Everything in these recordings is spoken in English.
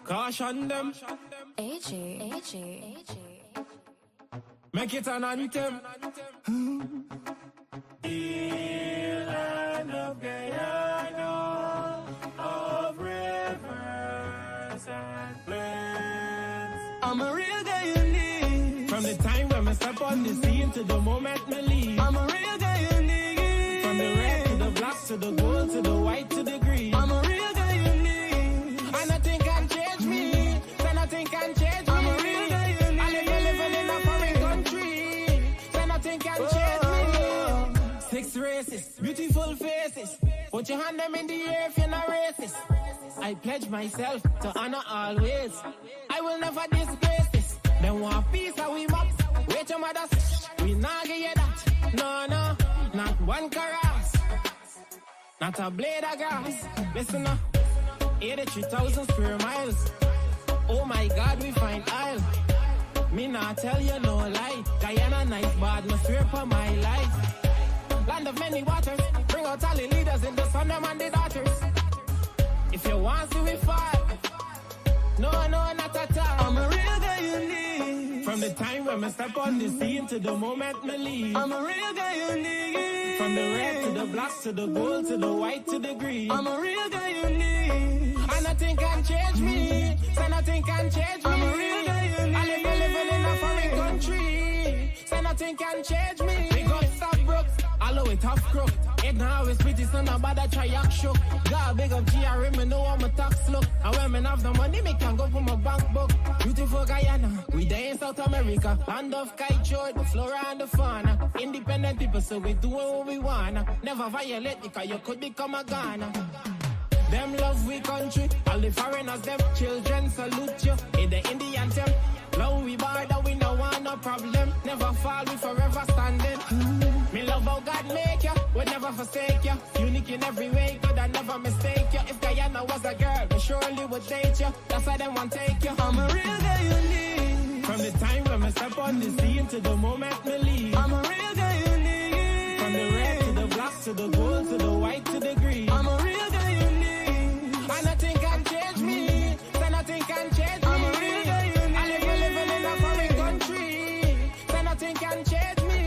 Caution them. AG. Make it an anthem. Land of Guyana, of rivers and plains. I'm a real Guyanese. From the time when I step on the scene to the moment me leave. I'm a real Guyanese. From the red to the black to the gold to the white to the green. I'm a real Guyanese. And nothing can change me. So nothing can change me. I'm a real Guyanese. I live living in a foreign country. So nothing can change me. 6 races, beautiful faces. Put your hand them in the air if you're not racist. I pledge myself to honor always. I will never disgrace this. Them want peace, how we mop. Wait your mothers, we not give you that. No, not one caress. Not a blade of grass. Listen up, 83,000 square miles. Oh my God, we find aisle. Me not tell you no lie. Guyana nice, but me swear for my life. Land of many waters, bring out all the leaders in the son them and the daughters. If you want to, we fight. No, not at all. I'm a real Guyanese. From the time when I step on the scene to the moment me leave. I'm a real Guyanese. From the red to the black to the gold to the white to the green. I'm a real Guyanese. And nothing can change me. So nothing can change me. I'm a real Guyanese. I live in a foreign country. So nothing can change me. We got stop brooks. Allow it tough crook. It now is pretty so nobody try act shook. God big up GRM, me know I'm a tax look. And when me have the money, me can go for my bank book. Beautiful Guyana, we there in South America. Land of kite, the flora and the fauna. Independent people, so we doing what we wanna. Never violate because you could become a Ghana. Them love we country, all the foreigners, them children salute you. In the Indian temp, long we border, we no want no problem. Never fall, we forever standing. Me love how God make you, would never forsake you. Unique in every way, God I never mistake you. If Guyana was a girl, we surely would date you. That's why they want take you. I'm a real Guyanese. From the time when I step on the scene to the moment me leave. I'm a real Guyanese. From the red to the black to the gold to the white to the green. I'm a real Guyanese. And nothing can change me. So nothing can change me. I'm a real Guyanese. I live in a foreign country. So nothing can change me.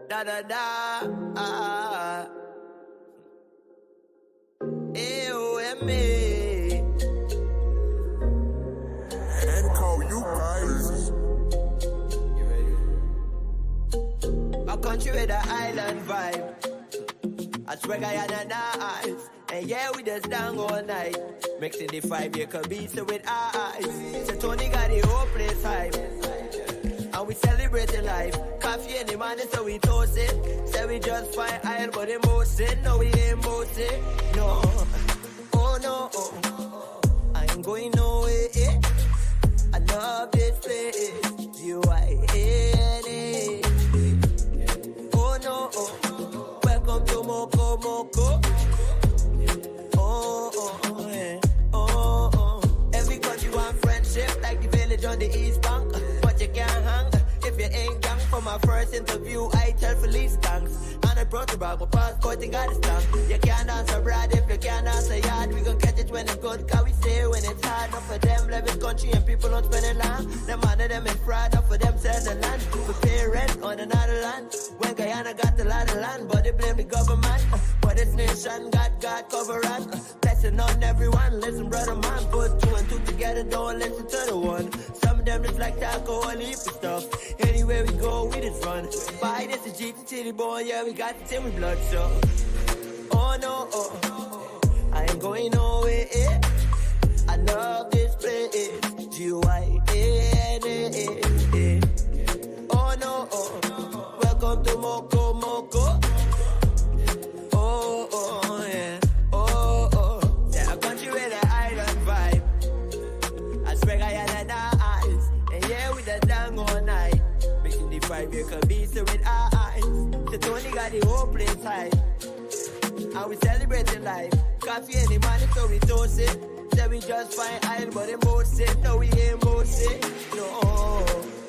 Da da da, AOMA. And call you guys. You ready? A country with an island vibe. I swear Guyana nice. And yeah, we just down all night. Mixing the 5-year Kabisa with eyes. So Tony got the whole place hype. And we celebrating life. Coffee in the morning, so we toast it. Say we just fine iron, but emotion. No, we ain't boasting. No. Oh no. I ain't going nowhere. I love this place. UINA. Oh no. Welcome to Moko Moko. Oh. Every country want friendship, like the village on the East Bank. But you can't hang if you ain't gang. For my first interview, I tell Felice thanks. And I brought the bag, my passport and got a stamp. You can't dance abroad if you can't dance a yard. We gon' catch it when it's good, cause we say when it's hard. Not for them, live in country and people don't spend it long. Them under them is fraud, not for them sell the land. We pay rent on another land. When Guyana got a lot of land, but they blame the government. But this nation got God cover us. Blessing on everyone, listen brother man. Put 2 and 2 together, don't listen to the one. Some of them just like alcohol, leaf and stuff. Anywhere we go, we just run. Buy this a Jeep, city boy, yeah, we got the team with blood, so. Oh no, I ain't going nowhere. I love this place. GYNA. Oh no, welcome to Moko Moko. Oh yeah. Yeah, a country with an island vibe. I swear Guyana nice. And yeah, we the down all night. Making the 5-year Kabisa with eyes. The Tony got the whole place high. And we celebrating life. Coffee in the morning, so we toast it. Say we just fine iron, but emotion. No, we ain't boasting. No,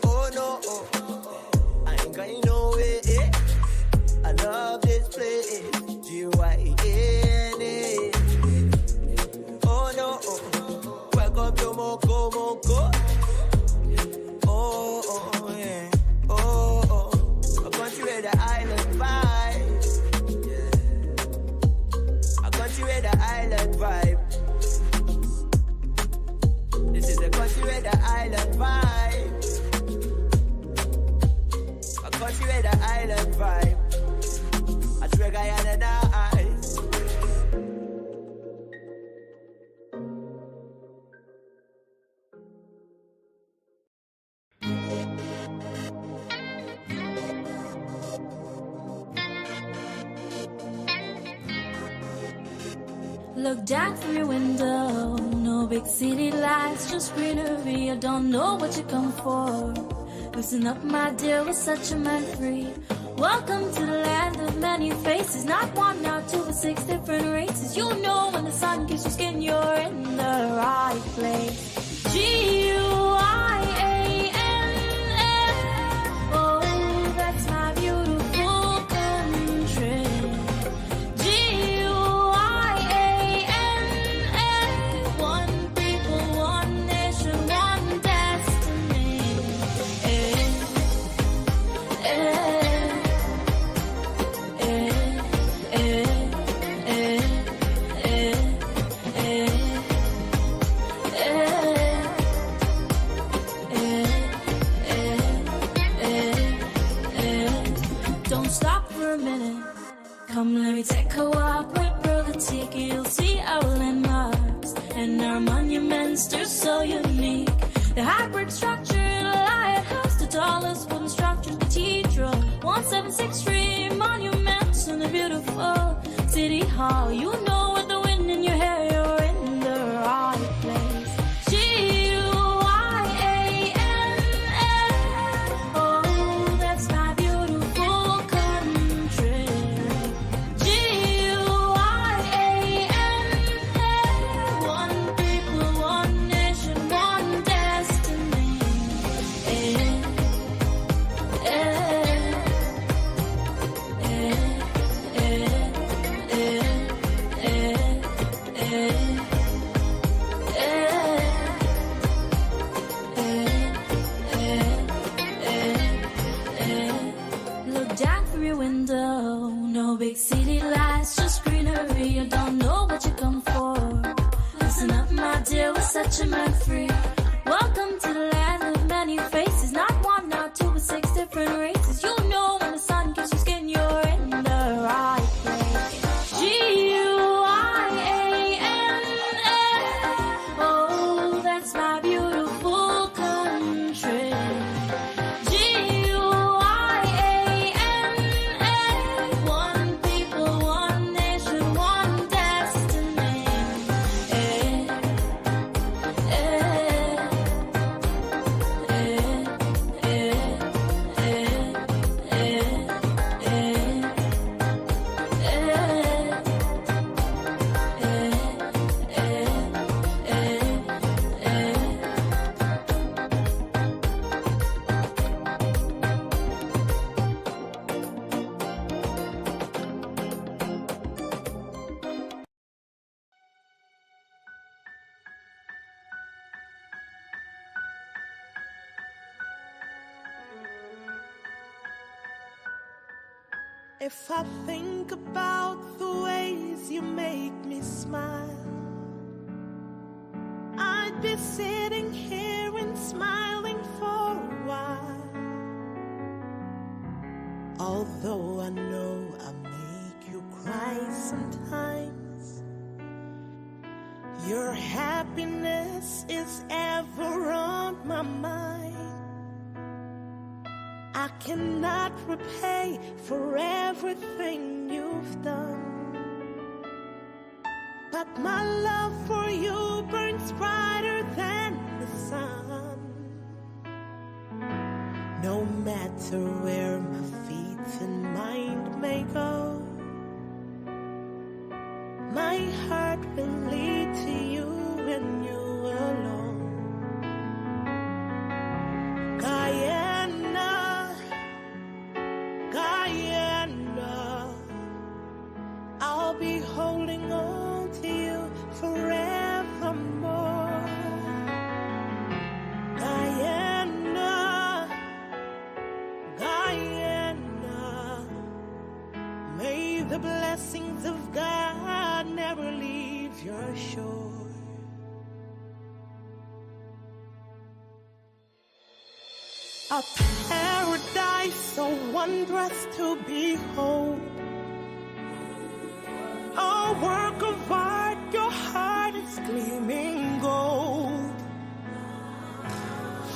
oh no, I ain't going enjoy the island vibe. I drag I and eyes. Look down from your window, no big city lights, just greenery. I don't know what you come for. Listen up, my dear, we're such a man free. Welcome to the land of many faces, not one, not two, but 6 different races. You know when the sun kisses your skin, you're in the right place. G-U-I-A-N-N, oh, that's my beautiful country. Come, let me take a walk with Brother Tiki. You'll see our landmarks and our monuments, they're so unique. The hybrid structure, the lighthouse, the tallest wooden structure, cathedral, 176th Street, monuments, and the beautiful city hall. You know with the wind in your hair, you're in the right place. G-U-I-A-N-N, oh, that's my beautiful country. Big city lights, just greenery. You don't know what you come for. Listen up, my dear, we're such a man free. Welcome to the land of many faces, not one, not two, but 6 different races. You know when the sun kisses your skin, you're in the right place. G-U-I-A-N-N, oh, that's my beautiful country. If I think about the ways you make me smile, I'd be sitting here and smiling for a while. Although I know I make you cry sometimes, your happiness is ever on my mind. I cannot repay for everything you've done, but my love for you burns brighter than the sun. No matter where my feet and mind may go, my heart will lead to you and you alone. I'll be holding on to you forevermore. Guyana, Guyana, may the blessings of God never leave your shore. A paradise paradise so wondrous to behold. A work of art, your heart is gleaming gold.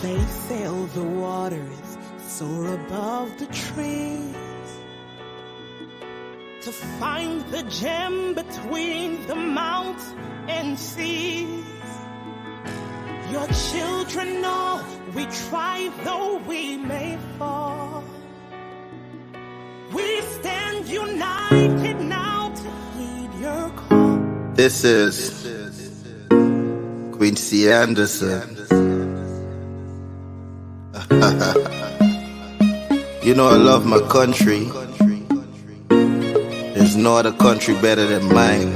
They sail the waters, soar above the trees, to find the gem between the mountains and seas. Your children know we try though we may fall. We stand united now to heed your call. This is Quincy Anderson. You know I love my country. There's no other country better than mine.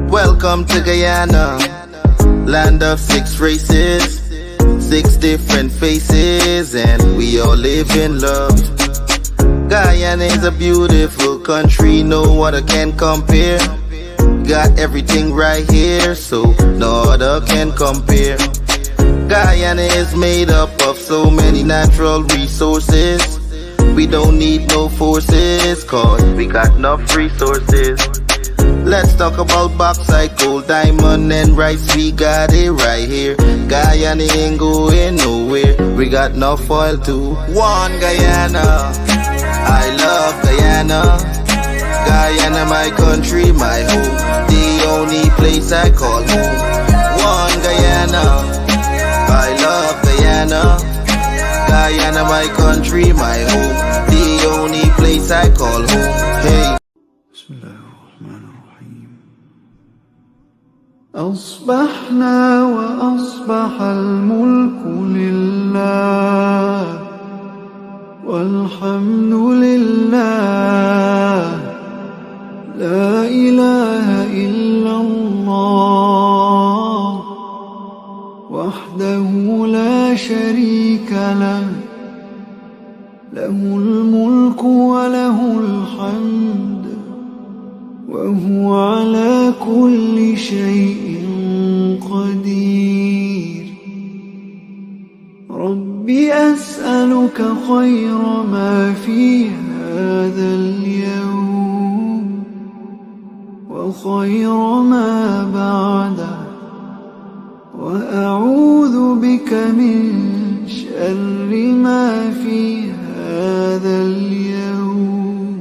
Welcome to Guyana, land of 6 races, 6 different faces, and we all live in love. Guyana is a beautiful country, no other can compare. Got everything right here, so no other can compare. Guyana is made up of so many natural resources. We don't need no forces, cause we got enough resources. Let's talk about bauxite, gold, diamond, and rice. We got it right here. Guyana ain't going nowhere. We got enough oil too. One Guyana, I love Guyana. Guyana, my country, my home. The only place I call home. One Guyana, I love Guyana. Guyana, my country, my home. The only place I call home. Hey. أصبحنا وأصبح الملك لله والحمد لله لا إله إلا الله وحده لا شريك له له الملك وله الحمد وهو على كل شيء قدير ربي أسألك خير ما في هذا اليوم وخير ما بعده وأعوذ بك من شر ما في هذا اليوم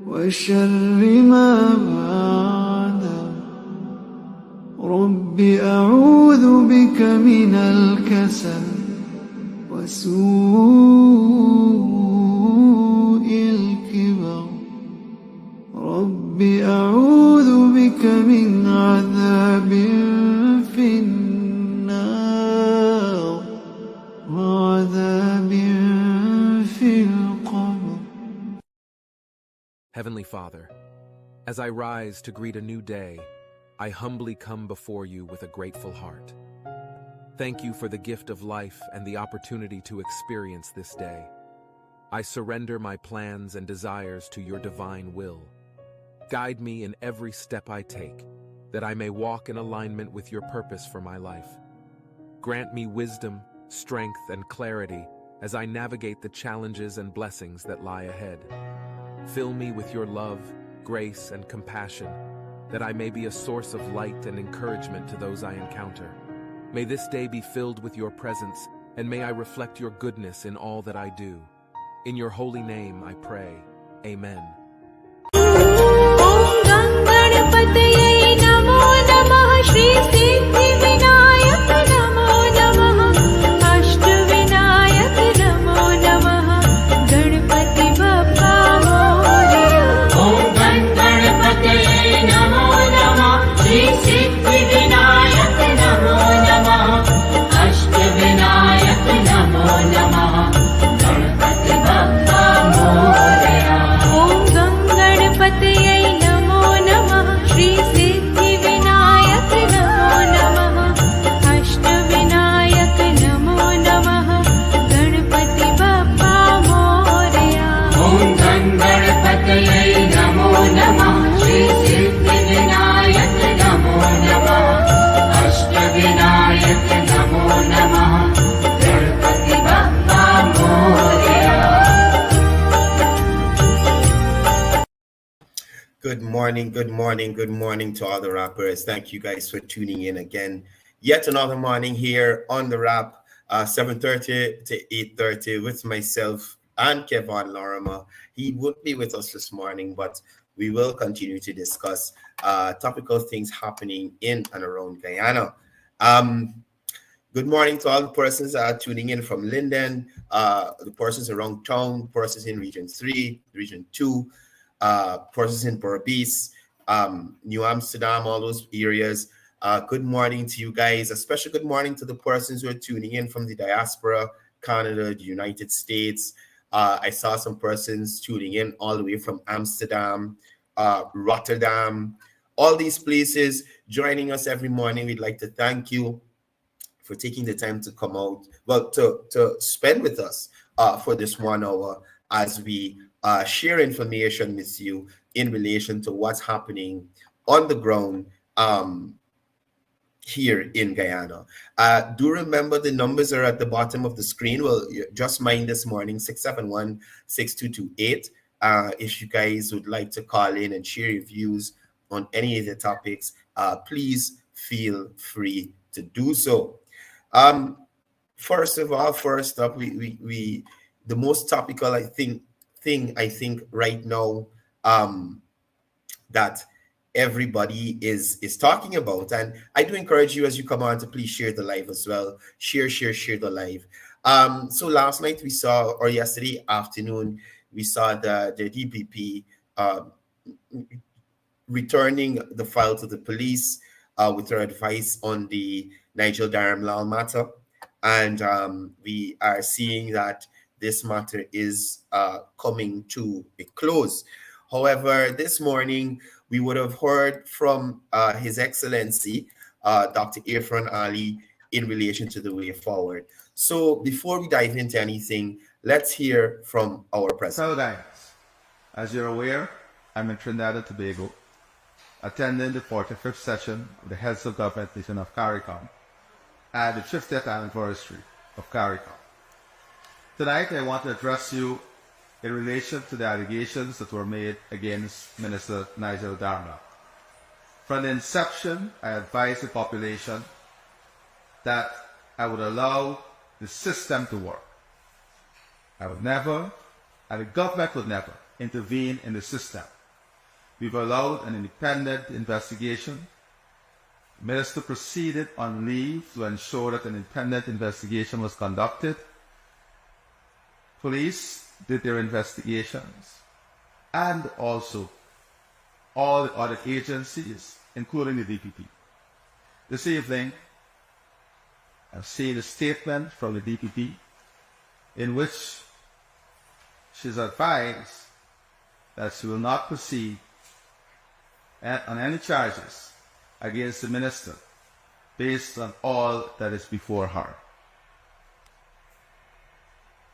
وشر ما بعده رب أعوذ بك من الكسل وسوء الكبر رب أعوذ بك من عذاب في النار وعذاب في القبر. Heavenly Father, as I rise to greet a new day, I humbly come before you with a grateful heart. Thank you for the gift of life and the opportunity to experience this day. I surrender my plans and desires to your divine will. Guide me in every step I take, that I may walk in alignment with your purpose for my life. Grant me wisdom, strength, and clarity as I navigate the challenges and blessings that lie ahead. Fill me with your love, grace, and compassion, that I may be a source of light and encouragement to those I encounter. May this day be filled with your presence, and may I reflect your goodness in all that I do. In your holy name I pray. Amen. Good morning, good morning, good morning to all the rappers. Thank you guys for tuning in again. Yet another morning here on the rap, 7:30 to 8:30 with myself and Kevon Lorrimer. He would be with us this morning, but we will continue to discuss topical things happening in and around Guyana. Um, Good morning to all the persons tuning in from Linden, the persons around town, persons in Region 3, Region 2, persons in Berbice, New Amsterdam, all those areas. Good morning to you guys. A special good morning to the persons who are tuning in from the diaspora, Canada, the United States. I saw some persons tuning in all the way from Amsterdam, Rotterdam, all these places joining us every morning. We'd like to thank you for taking the time to come out, well, to spend with us for this 1 hour as we share information with you in relation to what's happening on the ground here in Guyana. Do remember the numbers are at the bottom of the screen. Well, just mind this morning, 671-6228. If you guys would like to call in and share your views on any of the topics, please feel free to do so. First of all, first up, we the most topical thing I think right now that everybody is talking about, and I do encourage you as you come on to please share the live as well. Share the live. So last night we saw, or yesterday afternoon, we saw the DPP returning the file to the police with their advice on the Nigel Dharamlal matter. And we are seeing that this matter is coming to a close. However, this morning, we would have heard from His Excellency, Dr. Irfan Ali, in relation to the way forward. So before we dive into anything, let's hear from our president. Fellow guys, as you're aware, I'm in Trinidad and Tobago, attending the 45th session of the Heads of Government meeting of CARICOM and the 50th anniversary of CARICOM. Tonight, I want to address you in relation to the allegations that were made against Minister Nigel Dharamlal. From the inception, I advised the population that I would allow the system to work. I would never, and the government would never, intervene in the system. We've allowed an independent investigation. The minister proceeded on leave to ensure that an independent investigation was conducted. Police did their investigations, and also all the other agencies, including the DPP. This evening, I've seen a statement from the DPP in which she's advised that she will not proceed on any charges against the minister based on all that is before her.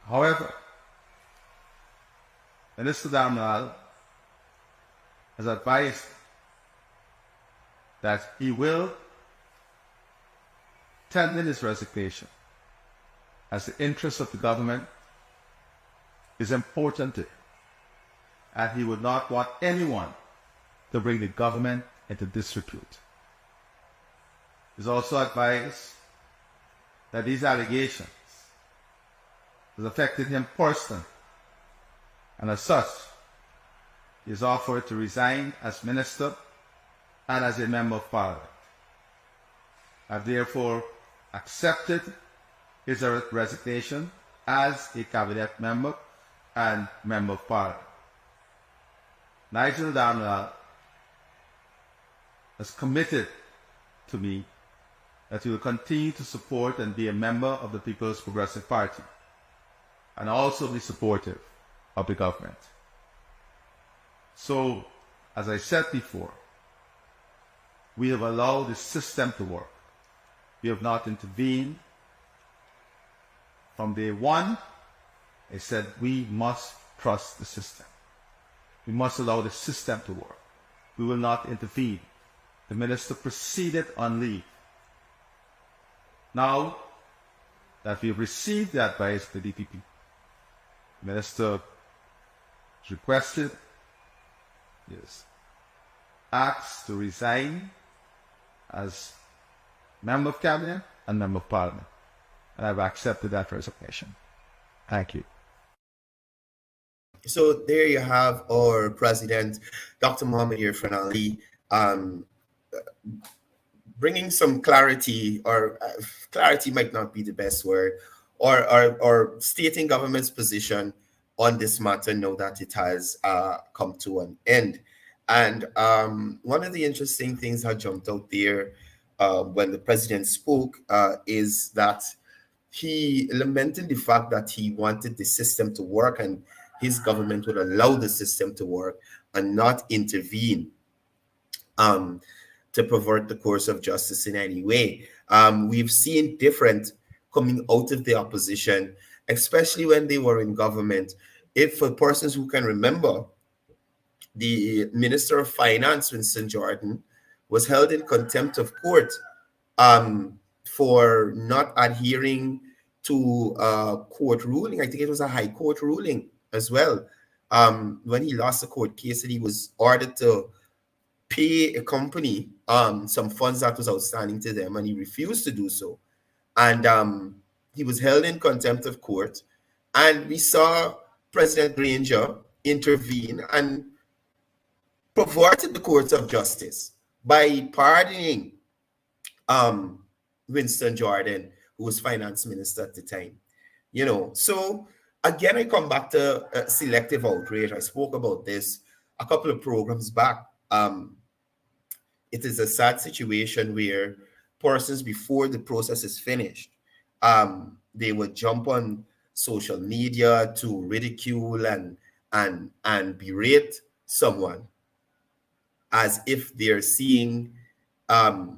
However, Minister Dharamlal has advised that he will tender his resignation as the interest of the government is important to him, and he would not want anyone to bring the government into disrepute. He's also advised that these allegations has affected him personally, and as such, he is offered to resign as minister and as a member of parliament. I've therefore accepted his resignation as a cabinet member and member of parliament. Nigel Dharamlal has committed to me that he will continue to support and be a member of the People's Progressive Party, and also be supportive of the government. So, as I said before, we have allowed the system to work. We have not intervened. From day one, I said we must trust the system. We must allow the system to work. We will not intervene. The minister proceeded on leave. Now that we have received the advice of the DPP, the minister has requested asked to resign as Member of Cabinet and Member of Parliament. And I've accepted that resignation. Thank you. So there you have our president, Dr. Mohammed Irfan Ali, bringing some clarity, or clarity might not be the best word, or stating government's position on this matter now that it has come to an end. And one of the interesting things that jumped out there when the president spoke is that he lamented the fact that he wanted the system to work and his government would allow the system to work and not intervene to pervert the course of justice in any way. We've seen different coming out of the opposition, especially when they were in government. If for persons who can remember, the Minister of Finance, Winston Jordan, was held in contempt of court for not adhering to a court ruling. I think it was a high court ruling as well. When he lost a court case, he was ordered to pay a company some funds that was outstanding to them, and he refused to do so. And he was held in contempt of court. And we saw President Granger intervene and perverted the courts of justice by pardoning Winston Jordan, who was finance minister at the time. You know, so again, I come back to selective outrage. I spoke about this a couple of programs back. It is a sad situation where persons, before the process is finished, they would jump on social media to ridicule and berate someone as if they're seeing or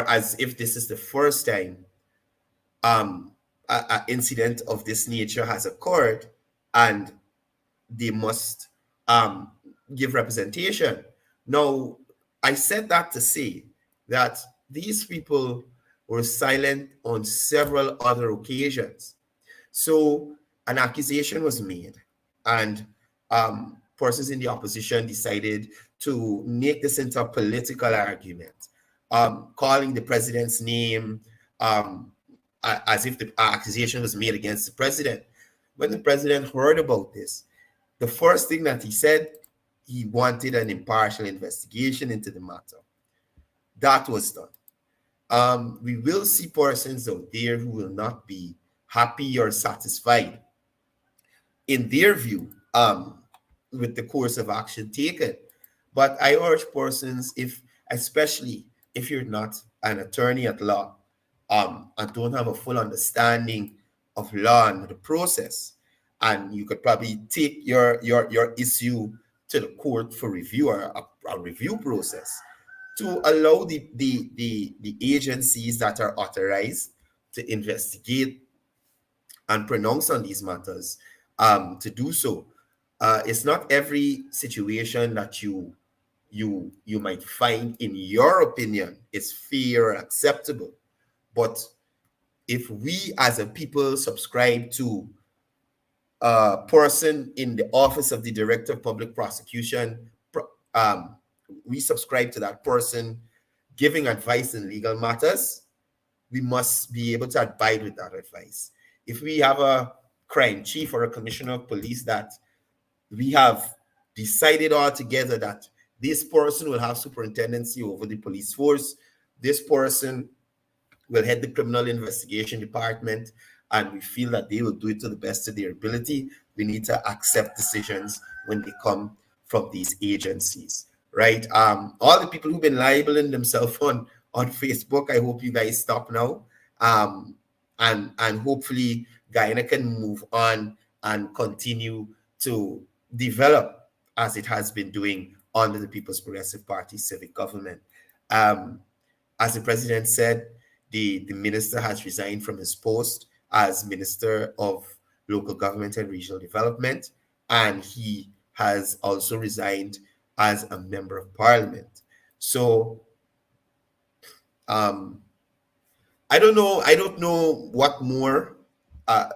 as if this is the first time an incident of this nature has occurred, and they must give representation. Now, I said that to say that these people were silent on several other occasions. So an accusation was made, and persons in the opposition decided to make this into a political argument, calling the president's name as if the accusation was made against the president. When the president heard about this, the first thing that he said, he wanted an impartial investigation into the matter. That was done. We will see persons out there who will not be happy or satisfied in their view with the course of action taken. But I urge persons, especially if you're not an attorney at law and don't have a full understanding of law and the process, and you could probably take your issue to the court for review, or a review process, to allow the agencies that are authorized to investigate and pronounce on these matters to do so. It's not every situation that you might find, in your opinion, is fair or acceptable. But if we as a people subscribe to a person in the office of the Director of Public Prosecution, we subscribe to that person giving advice in legal matters, we must be able to abide with that advice. If we have a crime chief or a commissioner of police that we have decided altogether that this person will have superintendency over the police force, this person will head the criminal investigation department, and we feel that they will do it to the best of their ability, we need to accept decisions when they come from these agencies, right? All the people who've been libeling themselves on Facebook, I hope you guys stop now. And hopefully Guyana can move on and continue to develop as it has been doing under the People's Progressive Party civic government. As the president said, the minister has resigned from his post as Minister of Local Government and Regional Development, and he has also resigned as a member of parliament. So I don't know what more I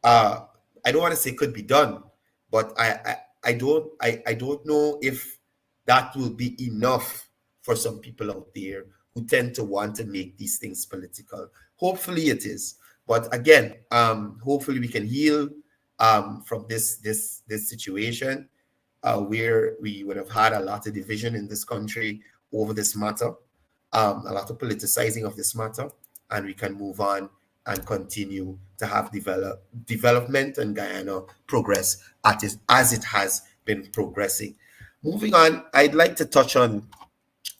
don't want to say could be done, but I don't know if that will be enough for some people out there who tend to want to make these things political. Hopefully it is. But again, hopefully we can heal from this situation where we would have had a lot of division in this country over this matter, a lot of politicizing of this matter, and we can move on and continue to have development and Guyana progress as it has been progressing. Moving on, I'd like to touch on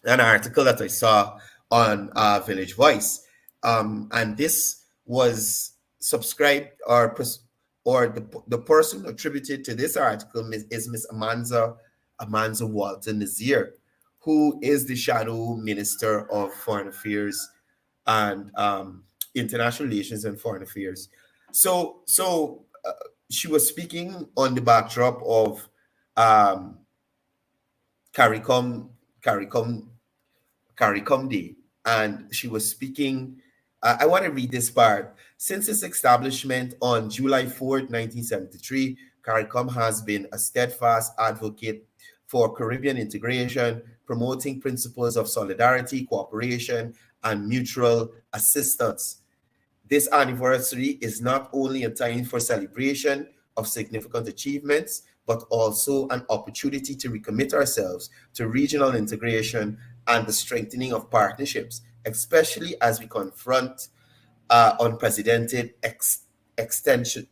an article that I saw on Village Voice, and this was subscribed or the person attributed to this article is Miss Amanza Walton Nazir, who is the Shadow Minister of Foreign Affairs and International Relations and Foreign Affairs. So she was speaking on the backdrop of CARICOM Day, and she was speaking. I want to read this part. Since its establishment on July 4th, 1973, CARICOM has been a steadfast advocate for Caribbean integration, promoting principles of solidarity, cooperation, and mutual assistance. This anniversary is not only a time for celebration of significant achievements, but also an opportunity to recommit ourselves to regional integration and the strengthening of partnerships, especially as we confront unprecedented exponential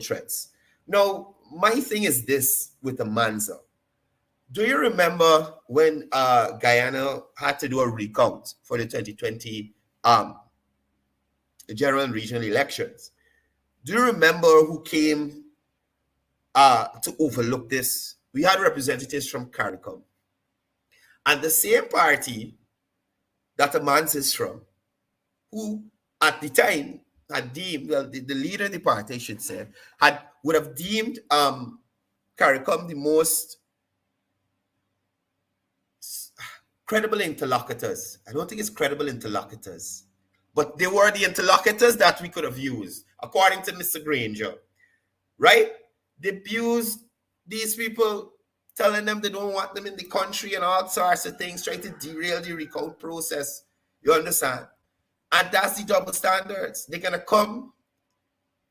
threats. Now, my thing is this with the Manza. Do you remember when Guyana had to do a recount for the 2020 general and regional elections? Do you remember who came to overlook this? We had representatives from CARICOM. And the same party that Amanz is from, who at the time had deemed, well, the leader of the party, I should say, would have deemed CARICOM the most credible interlocutors. I don't think it's credible interlocutors, but they were the interlocutors that we could have used, according to Mr. Granger, right? They abused these people, telling them they don't want them in the country and all sorts of things, trying to derail the recount process. You understand? And that's the double standards. They're going to come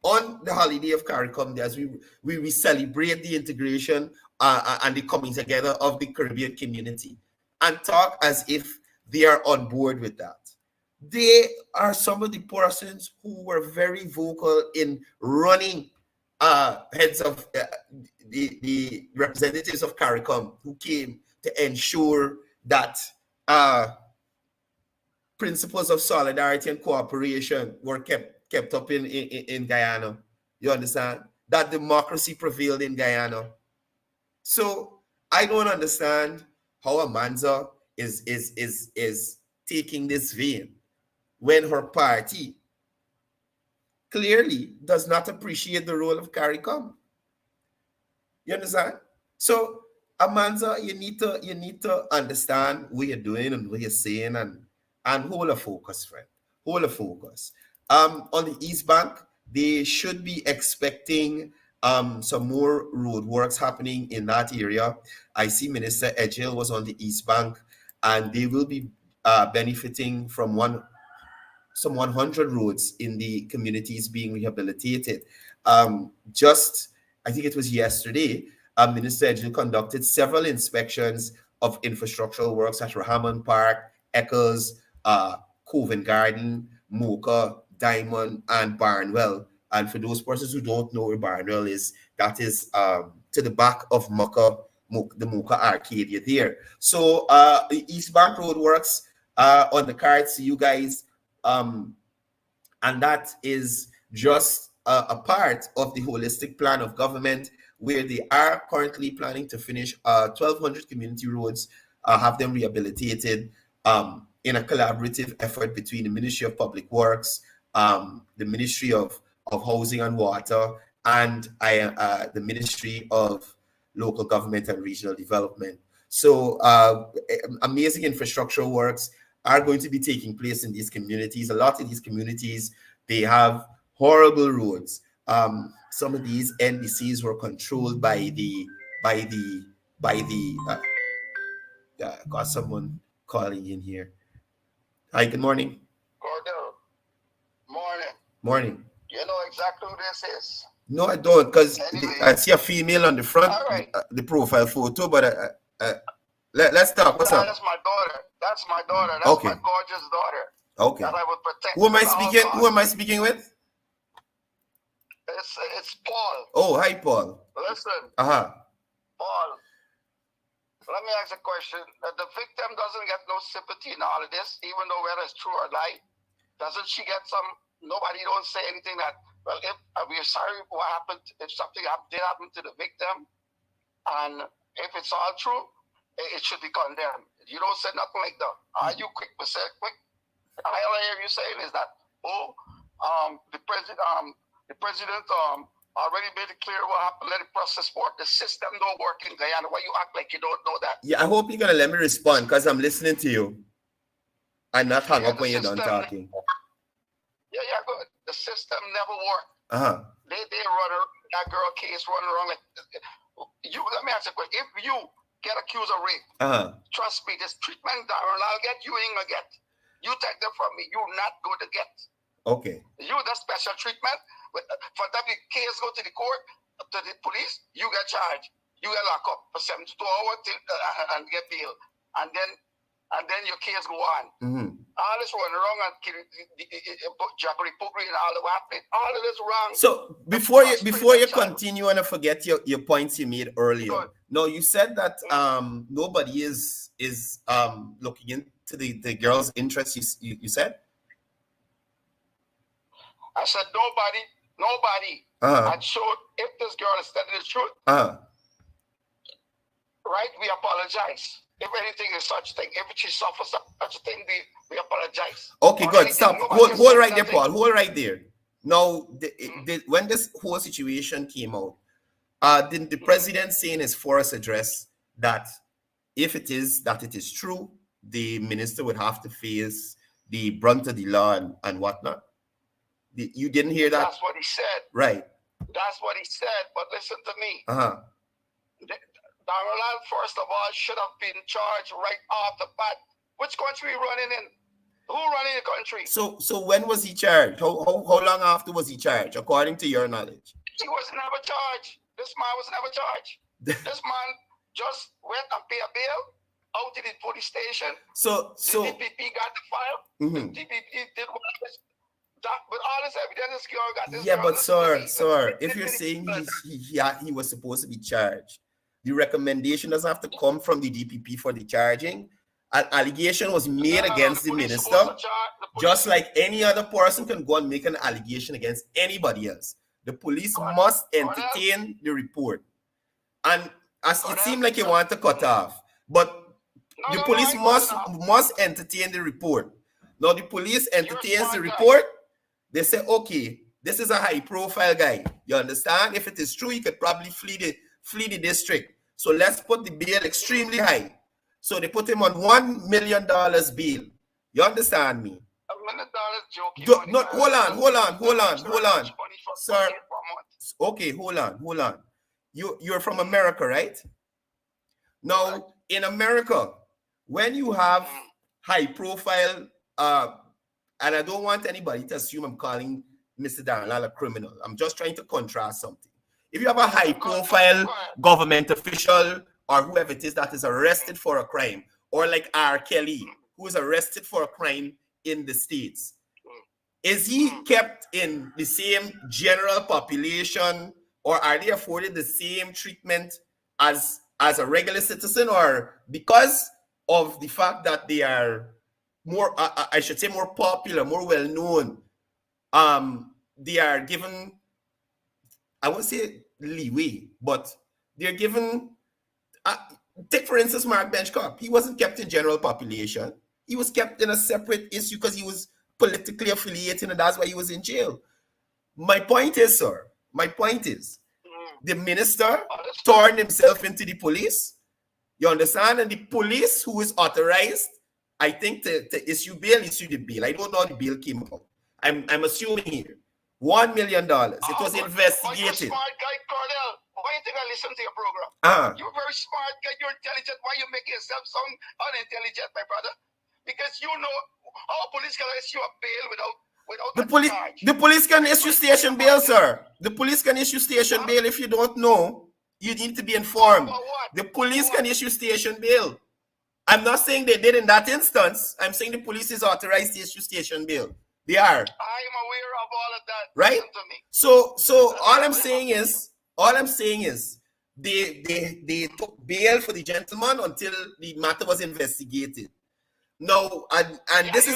on the holiday of CARICOM as we celebrate the integration and the coming together of the Caribbean community and talk as if they are on board with that. They are some of the persons who were very vocal in running heads of the representatives of CARICOM who came to ensure that principles of solidarity and cooperation were kept up in Guyana. You understand? That democracy prevailed in Guyana. So I don't understand how Amanza is taking this vein when her party clearly does not appreciate the role of CARICOM. You understand? So Amanza, you need to understand what you're doing and what you're saying and hold a focus, friend. Hold a focus. On the East Bank, they should be expecting some more road works happening in that area. I see Minister Edghill was on the East Bank, and they will be benefiting from some 100 roads in the communities being rehabilitated. I think it was yesterday, Minister Edghill conducted several inspections of infrastructural works at Rahamon Park, Eccles, Covent Garden, Mocha, Diamond, and Barnwell. And for those persons who don't know where Barnwell is, that is to the back of the Mocha Arcadia there. So the East Bank Road works on the cards to you guys. And that is just a part of the holistic plan of government where they are currently planning to finish 1,200 community roads, have them rehabilitated in a collaborative effort between the Ministry of Public Works, the Ministry of Housing and Water, and the Ministry of Local Government and Regional Development. So amazing infrastructural works are going to be taking place in these communities. A lot of these communities, they have horrible roads. Some of these NDCs were controlled by the by the got someone calling in here. Hi, good morning. Courdel, morning. Morning. You know exactly who this is? No, I don't, because Anyway. I see a female on the front, All right. the profile photo, but let's talk. What's up? That's my daughter. That's my daughter. That's Okay. my gorgeous daughter. Okay. That I would protect. Who am I at all speaking? costs. Who am I speaking with? It's Paul. Oh, hi, Paul. Listen, Uh-huh. Paul. Let me ask a question. The victim doesn't get no sympathy in all of this, even though whether it's true or lie. Doesn't she get some? Nobody don't say anything that. Well, if we're sorry for what happened, if something did happen to the victim, and if it's all true, it should be condemned. You don't say nothing like that. Are you quick to say quick? All I hear you saying is that, the president already made it clear what happened. Let it process forward. The system don't work in Guyana. Why you act like you don't know that? Yeah, I hope you're gonna let me respond because I'm listening to you. And not hang up when you're done talking. Yeah, good. The system never worked. Uh-huh. They run that girl case running around like you. Let me ask you a question. If you get accused of rape, trust me, this treatment that I'll get, you ain't gonna get. You take them from me. You're not going to get. Okay. You the special treatment. But for that the case go to the court, to the police, you get charged. You get locked up for 72 hours and get bail. And then your case go on. Mm-hmm. All this running wrong and jackery pookery and all that happening. All of this wrong. So before you continue, and I forget your points you made earlier. Good. No, you said that nobody is looking into the girl's interests. You said. I said nobody. And showed if this girl is telling the truth. Right, we apologize. If anything is such thing, if she suffers such a thing, we apologize. Okay, good. Stop. Hold right there, Paul. Hold right there. Now, when this whole situation came out, didn't the president say in his forest address that if it is true, the minister would have to face the brunt of the law and whatnot? You didn't hear that? That's what he said. Right. That's what he said. But listen to me. Darrell, first of all, should have been charged right off the bat. Which country running in? Who running the country? So when was he charged? How long after was he charged, according to your knowledge? He was never charged. This man was never charged. This man just went and paid a bail out to the police station. So the DPP got the file. The DPP did what was that, but all this evidence this girl got this. Yeah, but sir, if you're saying he was supposed to be charged, the recommendation doesn't have to come from the DPP for the charging. An allegation was made against the minister, just like any other person can go and make an allegation against anybody else. The police must entertain the report. And as it seemed like you want to cut off, but the police must entertain the report. Now the police entertains the report. They say, okay, this is a high-profile guy. You understand? If it is true, he could probably flee the district. So let's put the bail extremely high. So they put him on $1 million bail. You understand me? $1 million joke. Hold on. Sir, okay, hold on. You're from America, right? Now, in America, when you have high-profile, and I don't want anybody to assume I'm calling Mr. Darnell a criminal. I'm just trying to contrast something. If you have a high-profile government official or whoever it is that is arrested for a crime, or like R. Kelly, who is arrested for a crime in the States, is he kept in the same general population, or are they afforded the same treatment as a regular citizen, or because of the fact that they are more, I should say more popular, more well-known, they are given, I won't say leeway, but they're given, take for instance Mark Benchcop. He wasn't kept in general population. He was kept in a separate issue because he was politically affiliated, and that's why he was in jail. My point is, sir, the minister turned himself into the police. You understand? And the police, who is authorized, I think, to issue the bail. I don't know how the bail came out. I'm assuming here $1 million. It was investigated. Why you think I listen to your program. You're very smart, you're intelligent. Why you making yourself sound unintelligent, my brother? Because you know how police can issue a bail without the police can issue station bail, sir. The police can issue station bail. If you don't know, you need to be informed. The police can issue station bail. I'm not saying they did in that instance. I'm saying the police is authorized to issue station bail. They are. I am aware of all of that. Right? So all I'm saying is they took bail for the gentleman until the matter was investigated. No, and this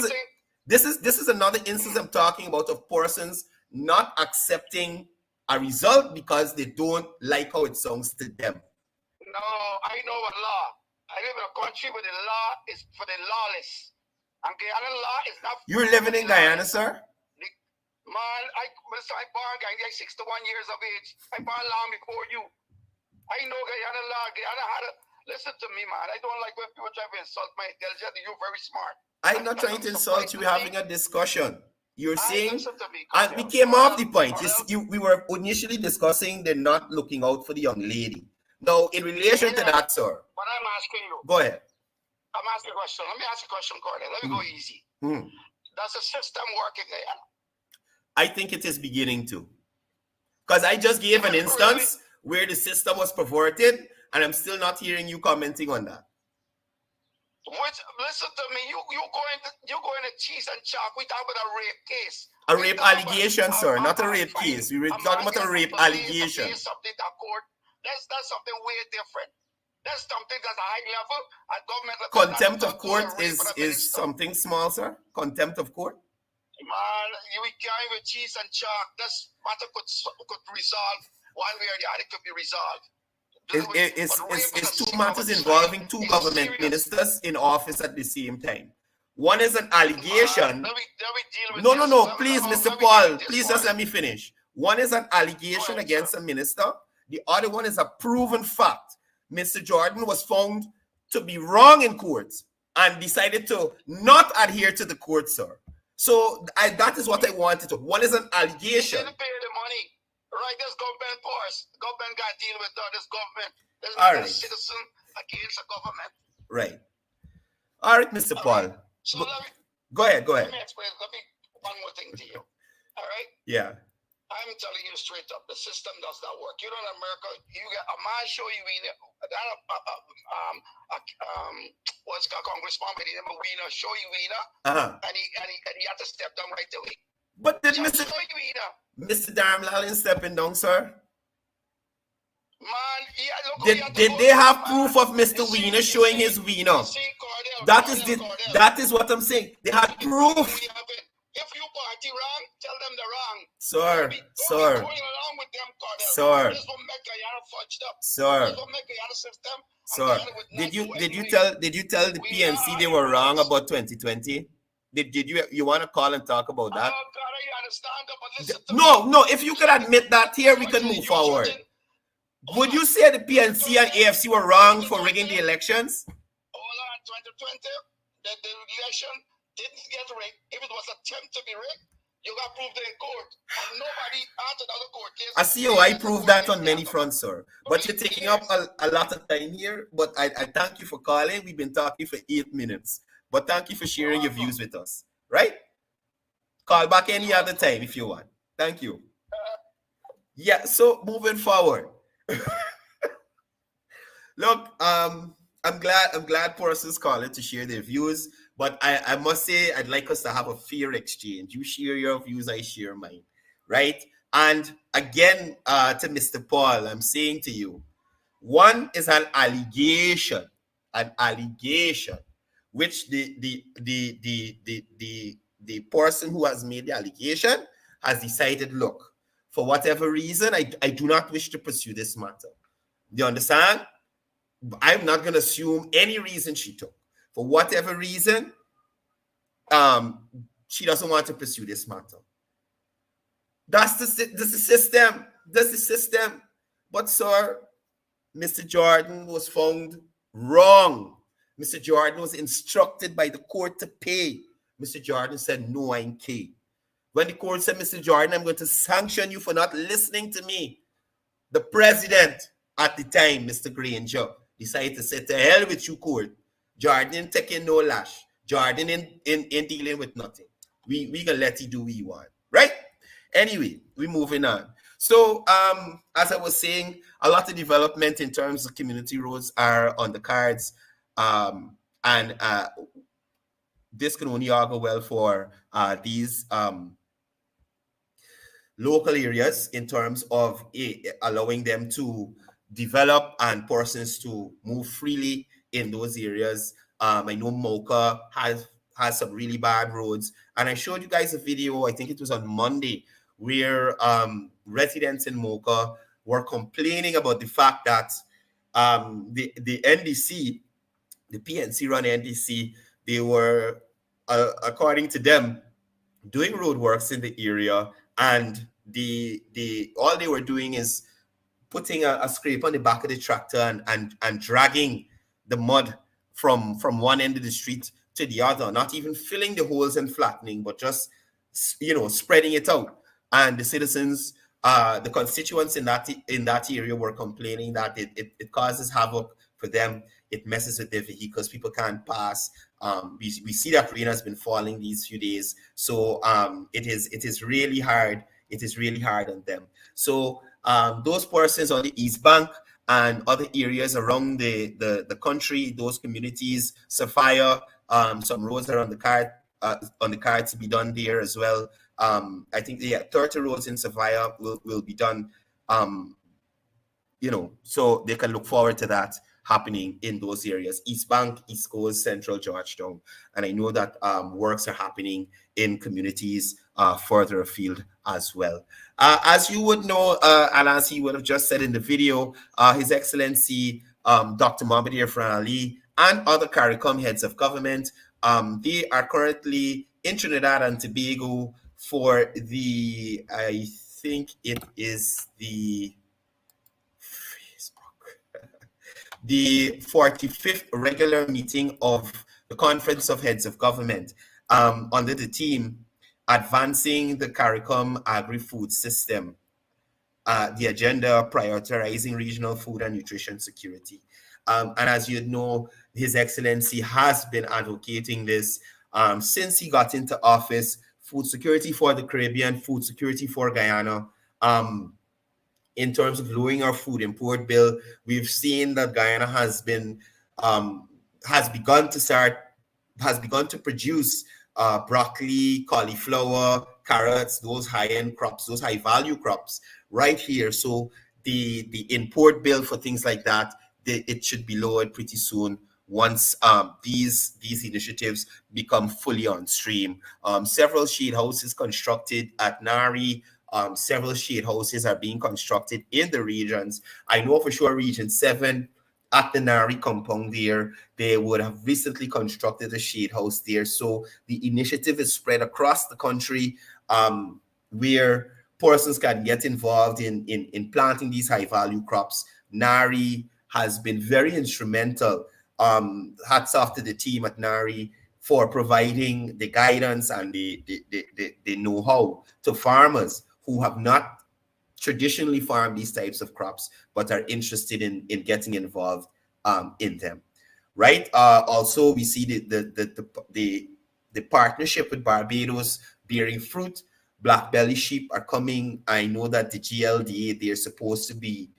is another instance I'm talking about of persons not accepting a result because they don't like how it sounds to them. No, I know a law. I live in a country where the law is for the lawless. And Guyana law is not. You're living in Guyana, sir? Man, I born Guyana, 61 years of age. I born long before you. I know Guyana law. Guyana had a. Listen to me, man. I don't like when people try to insult my intelligence. You're very smart. I'm not trying to insult you. We're having a discussion. You're saying, and we came off the point. We were initially discussing they're not looking out for the young lady. Now, in relation to that, sir. But I'm asking you. Go ahead. I'm asking a question. Let me ask you a question, Courdel. Let me go easy. Does the system work in Guyana? I think it is beginning to. Because I just gave an instance where the system was perverted, and I'm still not hearing you commenting on that. Listen to me. You going to cheese and chalk. We talk about a rape case. A rape allegation, sir, not a rape case. We were talking about a rape allegation. That's something way different. That's something that's a high level. At government level. Contempt of court is something small, sir. Contempt of court. Man, we can't with cheese and chalk. This matter could resolve one way or the other. It could be resolved. It's two matters involving two government ministers in office at the same time. One is an allegation. No, please, Mr. Paul, please just let me finish. One is an allegation against a minister. The other one is a proven fact. Mr. Jordan was found to be wrong in courts and decided to not adhere to the court, sir. So that is what I wanted to. One is an allegation. He didn't pay the money. Right, this government force. The government got to deal with this government. There's a citizen against the government. Right. All right, Mr. Paul. Right. So go ahead. Let me explain. Let me one more thing to you. All right? Yeah. I'm telling you straight up, the system does not work. You know, in America, you get a man show you in what's called Congressman by the name of Wiener, show you Wiener, and he had to step down right away. But did Mr. Darmlal stepping down, sir? Man, did they have proof of Mr. Wiener showing his Wiener? That is what I'm saying. They had proof. If you party wrong, tell them they're wrong. Sir. Going along with them, Courdel. Sir. This will make Guyana fudged up. Sir. This will make Guyana system. Sir, did you tell the PNC they were wrong about 2020? Did you want to call and talk about that? Oh God, I understand that, but listen to me. No, if you could admit that here, we can move forward. Would you say the PNC and AFC were wrong for rigging the elections? Hold on, 2020, the election didn't get rigged. If it was attempt to be rigged, you got proved in court. And nobody answered other court cases. I see how I proved that on many fronts, sir. But you're taking up a lot of time here. But I thank you for calling. We've been talking for 8 minutes. But thank you for sharing your views with us. Right? Call back any other time if you want. Thank you. Yeah, so moving forward. Look, I'm glad persons calling to share their views. But I must say, I'd like us to have a fair exchange. You share your views, I share mine, right? And again, to Mr. Paul, I'm saying to you, one is an allegation, which the person who has made the allegation has decided, look, for whatever reason, I do not wish to pursue this matter. Do you understand? I'm not going to assume any reason she took. For whatever reason, she doesn't want to pursue this matter. That's the system. That's the system. But, sir, Mr. Jordan was found wrong. Mr. Jordan was instructed by the court to pay. Mr. Jordan said, no, I ain't pay. When the court said, Mr. Jordan, I'm going to sanction you for not listening to me, the president at the time, Mr. Granger decided to say, to hell with you, court. Jordan taking no lash. Jordan in dealing with nothing. We gonna let you do what you want, right? Anyway, we moving on. So, as I was saying, a lot of development in terms of community roads are on the cards, and this can only augur well for these local areas in terms of allowing them to develop and persons to move freely in those areas. I know Mocha has some really bad roads, and I showed you guys a video, I think it was on Monday, where residents in Mocha were complaining about the fact that the NDC, the PNC run NDC, they were, according to them, doing road works in the area, and the all they were doing is putting a scrape on the back of the tractor and dragging the mud from one end of the street to the other, not even filling the holes and flattening, but just spreading it out. And the citizens, the constituents in that area were complaining that it causes havoc for them. It messes with their vehicles. People can't pass. We see that rain has been falling these few days, so it is really hard. It is really hard on them. So those persons on the East Bank and other areas around the country, those communities, Sapphire, some roads are on the card to be done there as well. I think 30 roads in Sapphire will be done. So they can look forward to that happening in those areas: East Bank, East Coast, Central Georgetown. And I know that works are happening in communities further afield as well. As you would know, and as he would have just said in the video, His Excellency Dr. Mohamed Irfan Ali and other CARICOM heads of government, they are currently in Trinidad and Tobago for I think it is the 45th regular meeting of the Conference of Heads of Government, under the theme Advancing the CARICOM Agri-Food System, the agenda prioritizing regional food and nutrition security. And as you know, His Excellency has been advocating this since he got into office: food security for the Caribbean, food security for Guyana. In terms of lowering our food import bill, we've seen that Guyana has begun to produce broccoli, cauliflower, carrots, those high-end crops, those high-value crops right here. So the import bill for things like that, it should be lowered pretty soon once these initiatives become fully on stream. Several shade houses constructed at Nari. Several shade houses are being constructed in the regions. I know for sure Region 7 at the Nari compound there, they would have recently constructed a shade house there. So the initiative is spread across the country, where persons can get involved in planting these high value crops. Nari has been very instrumental. Hats off to the team at Nari for providing the guidance and the know-how to farmers who have not traditionally farmed these types of crops but are interested in getting involved in them, right? Also, we see the partnership with Barbados bearing fruit. Black belly sheep are coming. I know that the GLDA, they're supposed to be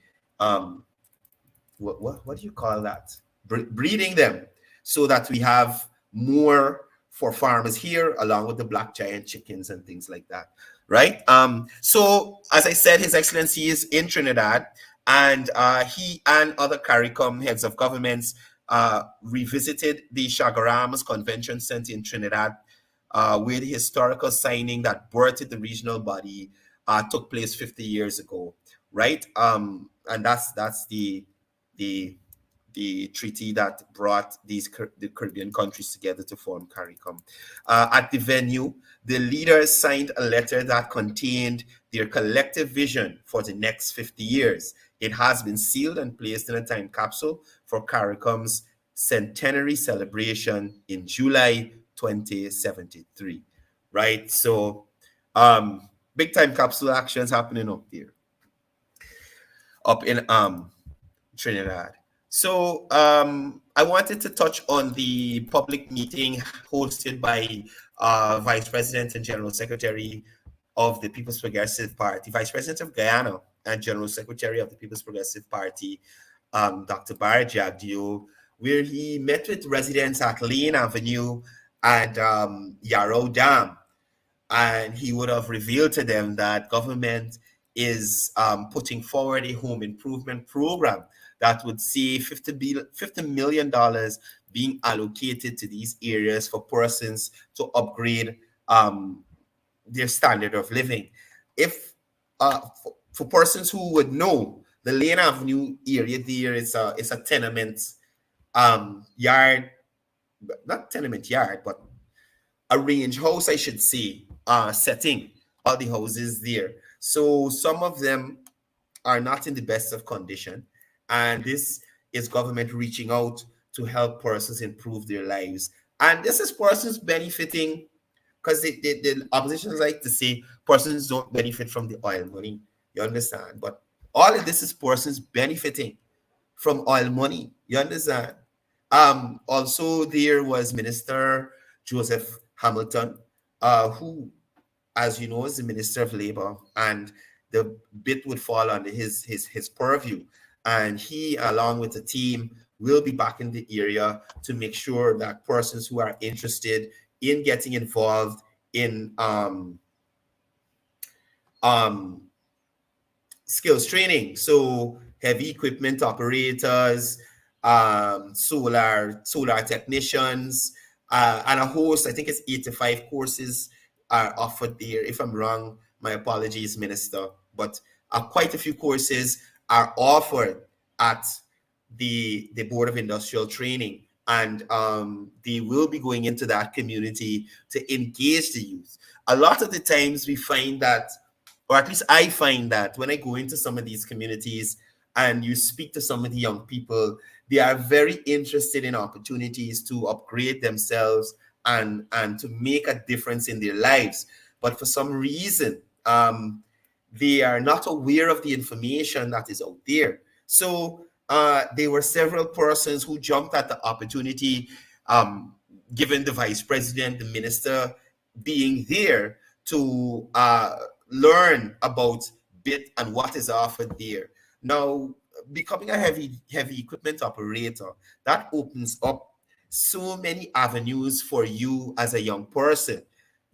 what do you call that? Breeding them so that we have more for farmers here, along with the black giant chickens and things like that, right? So as I said, His Excellency is in Trinidad, and he and other CARICOM heads of governments revisited the Chaguaramas Convention Center in Trinidad, where the historical signing that birthed the regional body took place 50 years ago, right? And that's the treaty that brought the Caribbean countries together to form CARICOM. At the venue, the leaders signed a letter that contained their collective vision for the next 50 years. It has been sealed and placed in a time capsule for CARICOM's centenary celebration in July 2073, right? So big time capsule actions happening up there, up in Trinidad. So I wanted to touch on the public meeting hosted by Vice President and General Secretary of the People's Progressive Party, Vice President of Guyana and General Secretary of the People's Progressive Party, Dr. Barry Jagdeo, where he met with residents at Lane Avenue and Yarrow Dam. And he would have revealed to them that government is putting forward a home improvement program that would see $50 million being allocated to these areas for persons to upgrade their standard of living. If for persons who would know, the Lane Avenue area there is a tenement yard, not tenement yard, but a range house, I should say, setting, all the houses there. So some of them are not in the best of condition. And this is government reaching out to help persons improve their lives. And this is persons benefiting, because the opposition like to say persons don't benefit from the oil money. You understand? But all of this is persons benefiting from oil money. You understand? Also, there was Minister Joseph Hamilton, who, as you know, is the Minister of Labor, and the bit would fall under his purview. And he, along with the team, will be back in the area to make sure that persons who are interested in getting involved in skills training, so heavy equipment operators, solar technicians, and a host, I think it's 85 courses are offered there. If I'm wrong, my apologies, Minister. But quite a few courses are offered at the Board of Industrial Training. And they will be going into that community to engage the youth. A lot of the times we find that, or at least I find that when I go into some of these communities and you speak to some of the young people, they are very interested in opportunities to upgrade themselves and to make a difference in their lives. But for some reason, they are not aware of the information that is out there. So there were several persons who jumped at the opportunity, given the vice president, the minister being there to learn about BIT and what is offered there. Now, becoming a heavy equipment operator, that opens up so many avenues for you as a young person,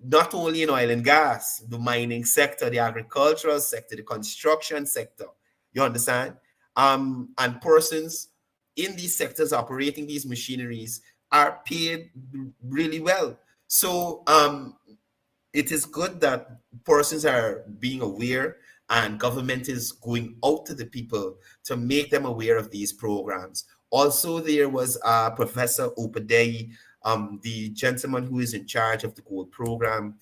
not only in oil and gas, the mining sector, the agricultural sector, the construction sector. You understand? And persons in these sectors operating these machineries are paid really well. So it is good that persons are being aware and government is going out to the people to make them aware of these programs. Also, there was Professor Opedei, the gentleman who is in charge of the Gold Program,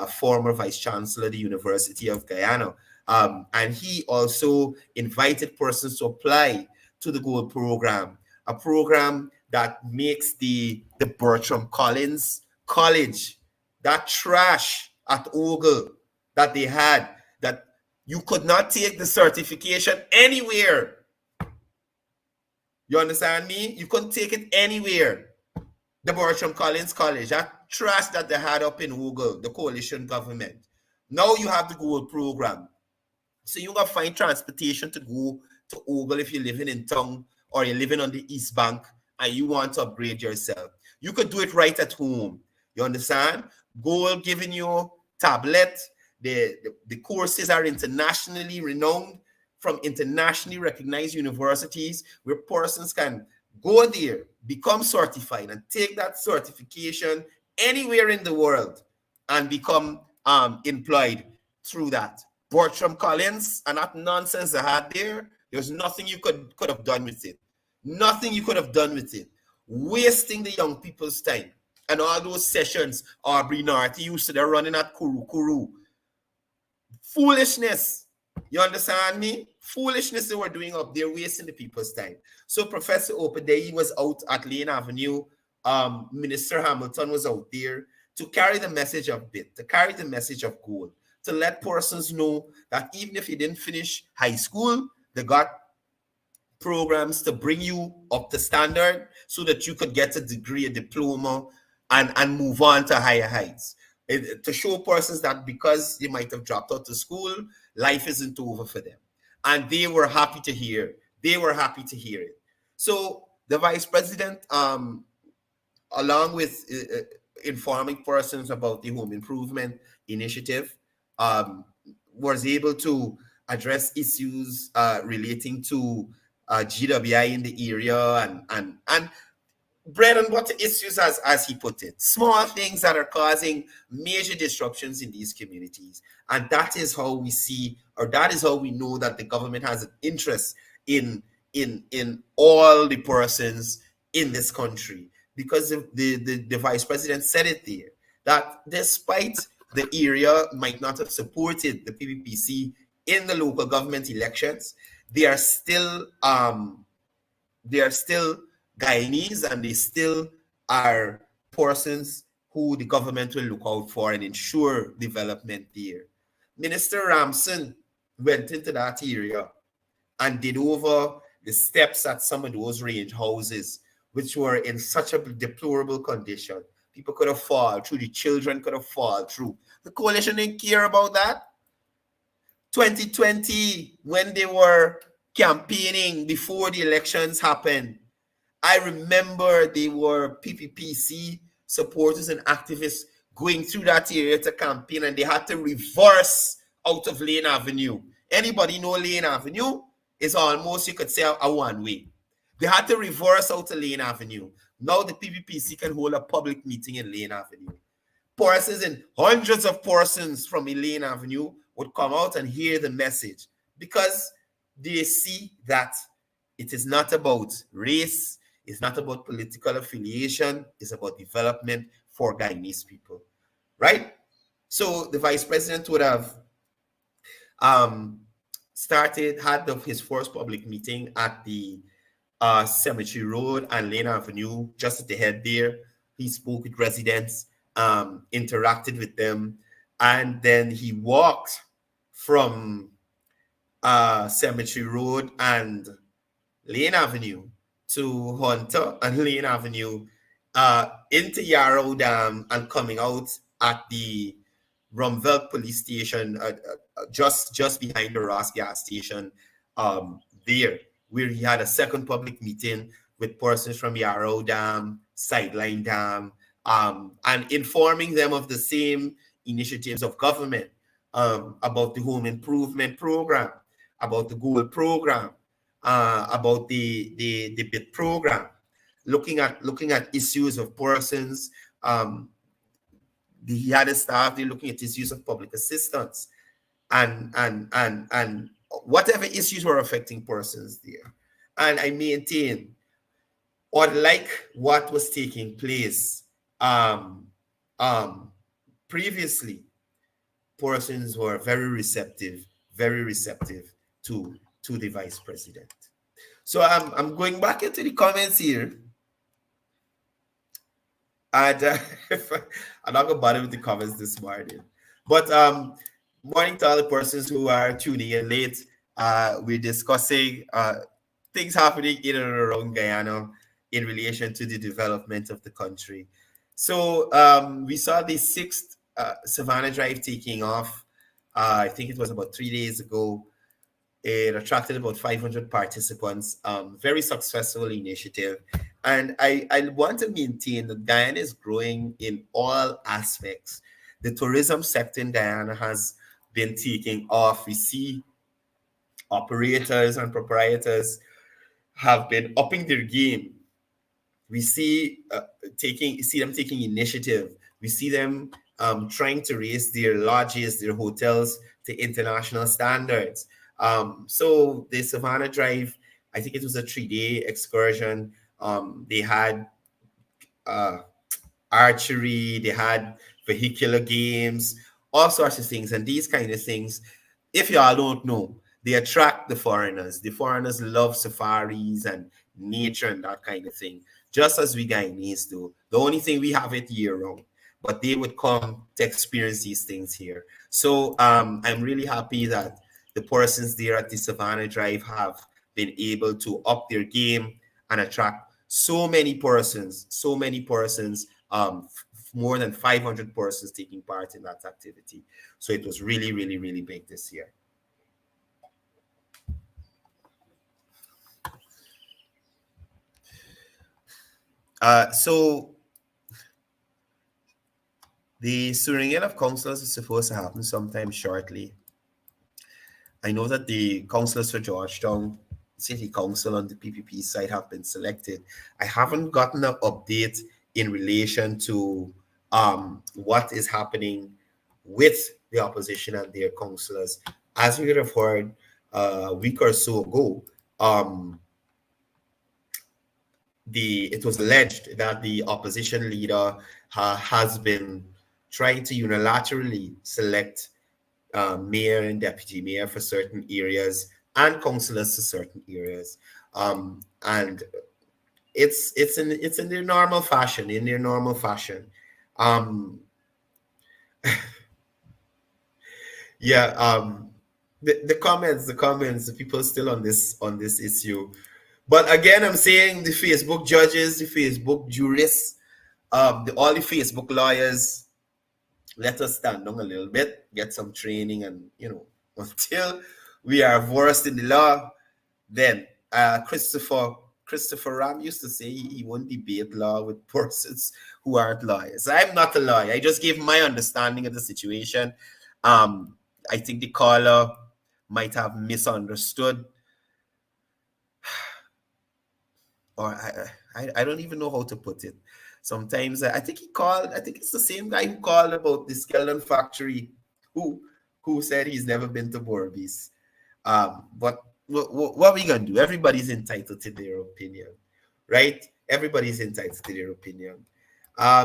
former Vice Chancellor of the University of Guyana. And he also invited persons to apply to the Gold Program, a program that makes the Bertram Collins College, that trash at Ogle that they had, that you could not take the certification anywhere. You understand me? You couldn't take it anywhere. The Bertram Collins College, that trash that they had up in Ogle, the coalition government. Now you have the Gold Program. So you're going to find transportation to go to Ogle if you're living in town or you're living on the East Bank and you want to upgrade yourself. You could do it right at home. You understand? Gold giving you tablet. The courses are internationally renowned from internationally recognized universities where persons can go there, become certified, and take that certification anywhere in the world and become employed through that. Bertram Collins and that nonsense they had there, there's nothing you could have done with it. Nothing you could have done with it. Wasting the young people's time. And all those sessions Aubrey North used to, they're running at Kuru. Foolishness. You understand me? Foolishness they were doing up there, wasting the people's time. So Professor Opedei was out at Lane Avenue. Minister Hamilton was out there to carry the message of BIT, to carry the message of gold, to let persons know that even if you didn't finish high school, they got programs to bring you up to standard so that you could get a degree, a diploma, and move on to higher heights. To show persons that because they might have dropped out of school, life isn't over for them. And they were happy to hear. They were happy to hear it. So the vice president, along with informing persons about the home improvement initiative, was able to address issues relating to GWI in the area and bread and butter issues, as he put it, small things that are causing major disruptions in these communities. And that is how we see, or that is how we know that the government has an interest in all the persons in this country, because the vice president said it there, that despite the area might not have supported the PPPC in the local government elections, they are still Guyanese, and they still are persons who the government will look out for and ensure development there. Minister Ramson went into that area and did over the steps at some of those range houses, which were in such a deplorable condition. People could have fallen through, the children could have fallen through. The coalition didn't care about that. 2020, when they were campaigning before the elections happened, I remember they were PPPC supporters and activists going through that area to campaign, and they had to reverse out of Lane Avenue. Anybody know Lane Avenue? It's almost, you could say, a one-way. They had to reverse out to Lane Avenue. Now the PPPC can hold a public meeting in Lane Avenue. Persons and hundreds of persons from Lane Avenue would come out and hear the message, because they see that it is not about race, it's not about political affiliation, it's about development for Guyanese people, right? So the vice president would have had his first public meeting at the Cemetery Road and Lane Avenue, just at the head there. He spoke with residents, interacted with them, and then he walked from Cemetery Road and Lane Avenue to Hunter and Lane Avenue into Yarrow Dam, and coming out at the Rumvelt police station, just behind the Ross gas station there, where he had a second public meeting with persons from Yarrow Dam, Sideline Dam, and informing them of the same initiatives of government, about the home improvement program, about the Gold program, about the BIT program, looking at issues of persons. He had a staff there looking at issues of public assistance and whatever issues were affecting persons there. And I maintain, or like what was taking place previously, persons were very receptive to the vice president. So I'm going back into the comments here. And I'm not going to bother with the comments this morning. But morning to all the persons who are tuning in late. We're discussing things happening in and around Guyana in relation to the development of the country. So we saw the 6th Savannah Drive taking off. I think it was about 3 days ago. It attracted about 500 participants. Very successful initiative. And I want to maintain that Guyana is growing in all aspects. The tourism sector in Guyana has been taking off. We see operators and proprietors have been upping their game. We see them taking initiative. We see them trying to raise their lodges, their hotels to international standards. So the Savannah Drive, I think it was a 3-day excursion. They had archery, they had vehicular games, all sorts of things. And these kind of things, if y'all don't know, they attract the foreigners. The foreigners love safaris and nature and that kind of thing, just as we Guyanese do. The only thing, we have it year-round, but they would come to experience these things here. So I'm really happy that the persons there at the Savannah Drive have been able to up their game and attract so many persons, more than 500 persons taking part in that activity. So it was really, really, really big this year. So the swearing in of councillors is supposed to happen sometime shortly. I know that the councillors for Georgetown City Council on the PPP side have been selected. I haven't gotten an update in relation to what is happening with the opposition and their councillors. As we would have heard a week or so ago, it was alleged that the opposition leader has been trying to unilaterally select mayor and deputy mayor for certain areas and councillors to certain areas, and it's in their normal fashion. Yeah. The comments, the people still on this issue. But again, I'm saying the Facebook judges, the Facebook jurists, all the Facebook lawyers, let us stand down a little bit, get some training, and until we are versed in the law, then Christopher Ram used to say he won't debate law with persons who aren't lawyers. I'm not a lawyer. I just gave my understanding of the situation. I think the caller might have misunderstood, or I don't even know how to put it. Sometimes I think it's the same guy who called about the skeleton factory, who said he's never been to Borbies. But what are we gonna do? Everybody's entitled to their opinion, right? Everybody's entitled to their opinion.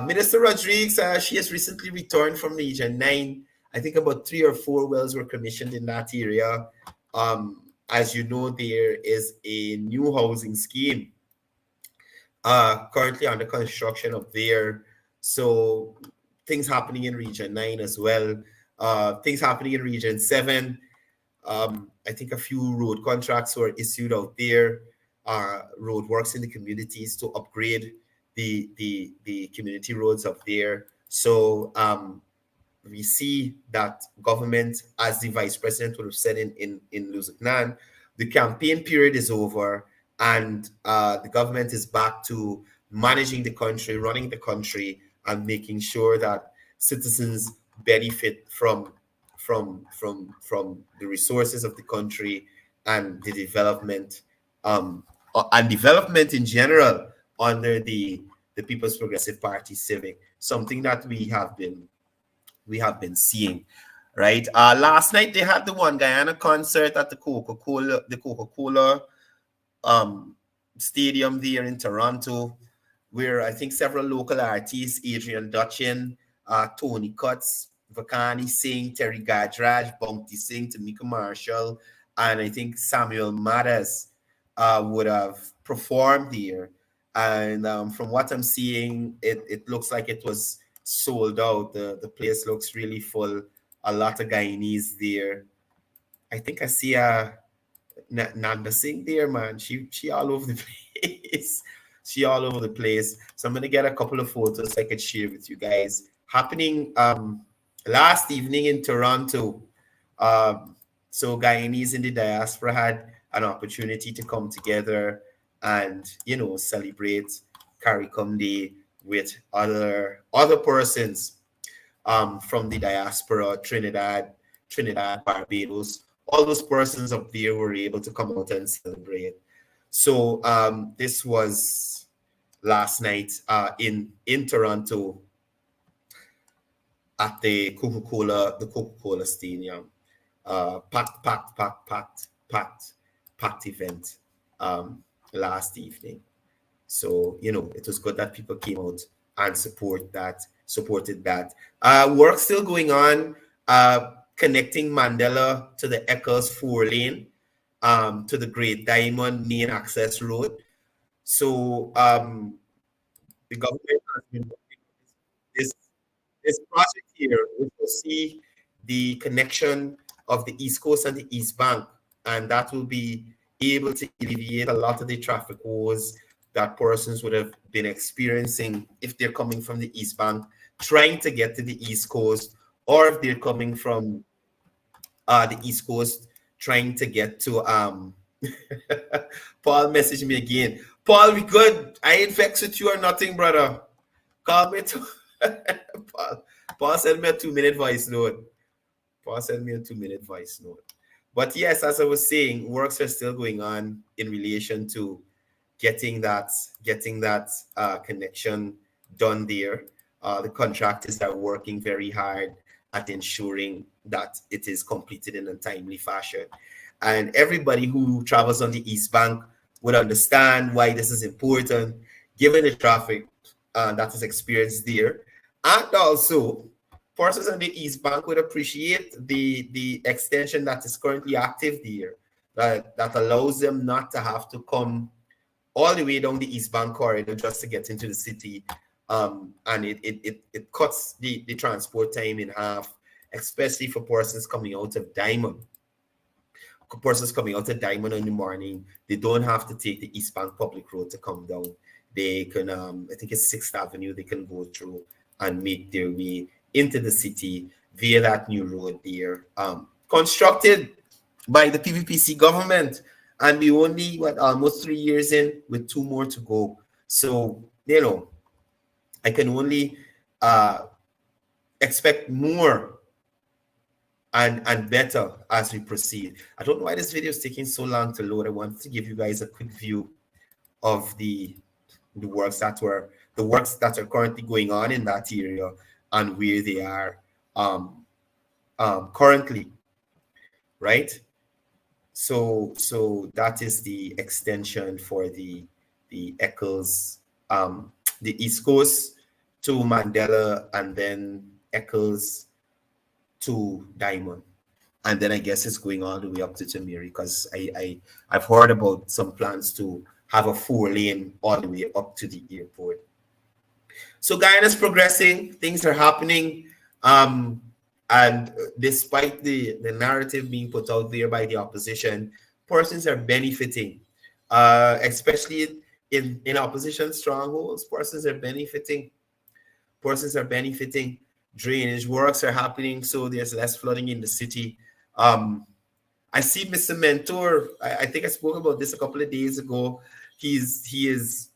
Minister Rodriguez, she has recently returned from Region 9. I think about 3 or 4 wells were commissioned in that area. As you know, there is a new housing scheme currently under construction up there. So things happening in Region 9 as well. Things happening in Region 7. I think a few road contracts were issued out there. Road works in the communities to upgrade the community roads up there. So we see that government, as the vice president would have said in Luzuknan, the campaign period is over, and the government is back to managing the country, running the country, and making sure that citizens benefit from the resources of the country and the development, and development in general under the People's Progressive Party Civic, something that we have been seeing, right? Last night they had the One Guyana concert at the Coca-Cola Stadium there in Toronto, where I think several local artists, Adrian Dutchin, Tony Cutts, Vakani Singh, Terry Gadraj, Bounty Singh, Tamika Marshall, and I think Samuel Madas would have performed there. And from what I'm seeing, it looks like it was sold out. The place looks really full. A lot of Guyanese there. I think I see Nanda Singh there, man. She all over the place. She all over the place. So I'm gonna get a couple of photos I could share with you guys. Happening last evening in Toronto. So Guyanese in the diaspora had an opportunity to come together and celebrate CARICOM Day with other persons from the diaspora, Trinidad, Barbados. All those persons up there were able to come out and celebrate. So this was last night in Toronto at the Coca-Cola Stadium. Packed event last evening. So it was good that people came out and supported that. Work still going on, connecting Mandela to the Eccles 4-lane, to the Great Diamond main access road. So the government has been working on this project here, which will see the connection of the East Coast and the East Bank, and that will be able to alleviate a lot of the traffic woes that persons would have been experiencing if they're coming from the East Bank, trying to get to the East Coast, or if they're coming from the East Coast, trying to get to Paul messaged me again. Paul, we good. I ain't vexed with you or nothing, brother. Call me to Paul sent me a 2-minute voice note. But yes, as I was saying, works are still going on in relation to getting that connection done there. The contractors are working very hard at ensuring that it is completed in a timely fashion. And everybody who travels on the East Bank would understand why this is important, given the traffic that is experienced there. And also, persons on the East Bank would appreciate the extension that is currently active there, that allows them not to have to come all the way down the East Bank corridor just to get into the city. And it cuts the transport time in half, especially for persons coming out of Diamond. Persons coming out of Diamond in the morning, they don't have to take the East Bank public road to come down. They can, I think it's 6th Avenue, they can go through and make their way into the city via that new road there, constructed by the PVPC government. And we only, almost 3 years in with 2 more to go. So, you know, I can only expect more and better as we proceed. I don't know why this video is taking so long to load. I wanted to give you guys a quick view of the works that are currently going on in that area and where they are currently, right? So that is the extension for the Eccles, the East Coast to Mandela, and then Eccles to Diamond, and then I guess it's going all the way up to Tamiri, because I've heard about some plans to have a 4-lane all the way up to the airport. So Guyana's progressing, things are happening, and despite the narrative being put out there by the opposition, persons are benefiting, especially in opposition strongholds. Persons are benefiting. Drainage works are happening, so there's less flooding in the city. I see Mr. Mentor. I think I spoke about this a couple of days ago. He is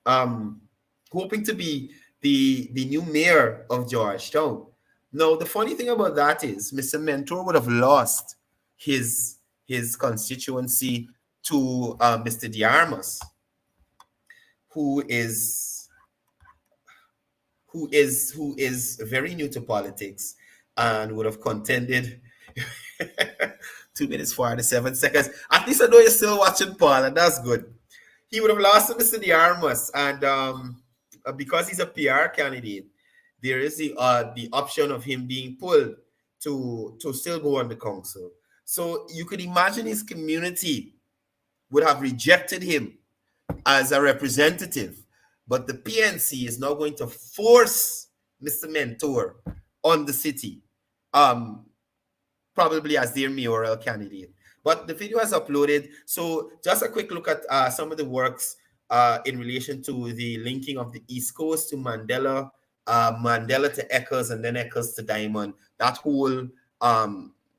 hoping to be the new mayor of Georgetown. Now, the funny thing about that is Mr. Mentor would have lost his constituency to Mr. Diarmas, who is very new to politics and would have contended 2 minutes 47 seconds. At least I know you're still watching, Paul, and that's good. He would have lost to Mr. Diarmas, and because he's a PR candidate, there is the option of him being pulled to still go on the council. So you could imagine his community would have rejected him as a representative, but the PNC is now going to force Mr. Mentor on the city, probably as their mayoral candidate. But the video is uploaded, so just a quick look at some of the works in relation to the linking of the East Coast to Mandela, Mandela to Eccles, and then Eccles to Diamond. That whole,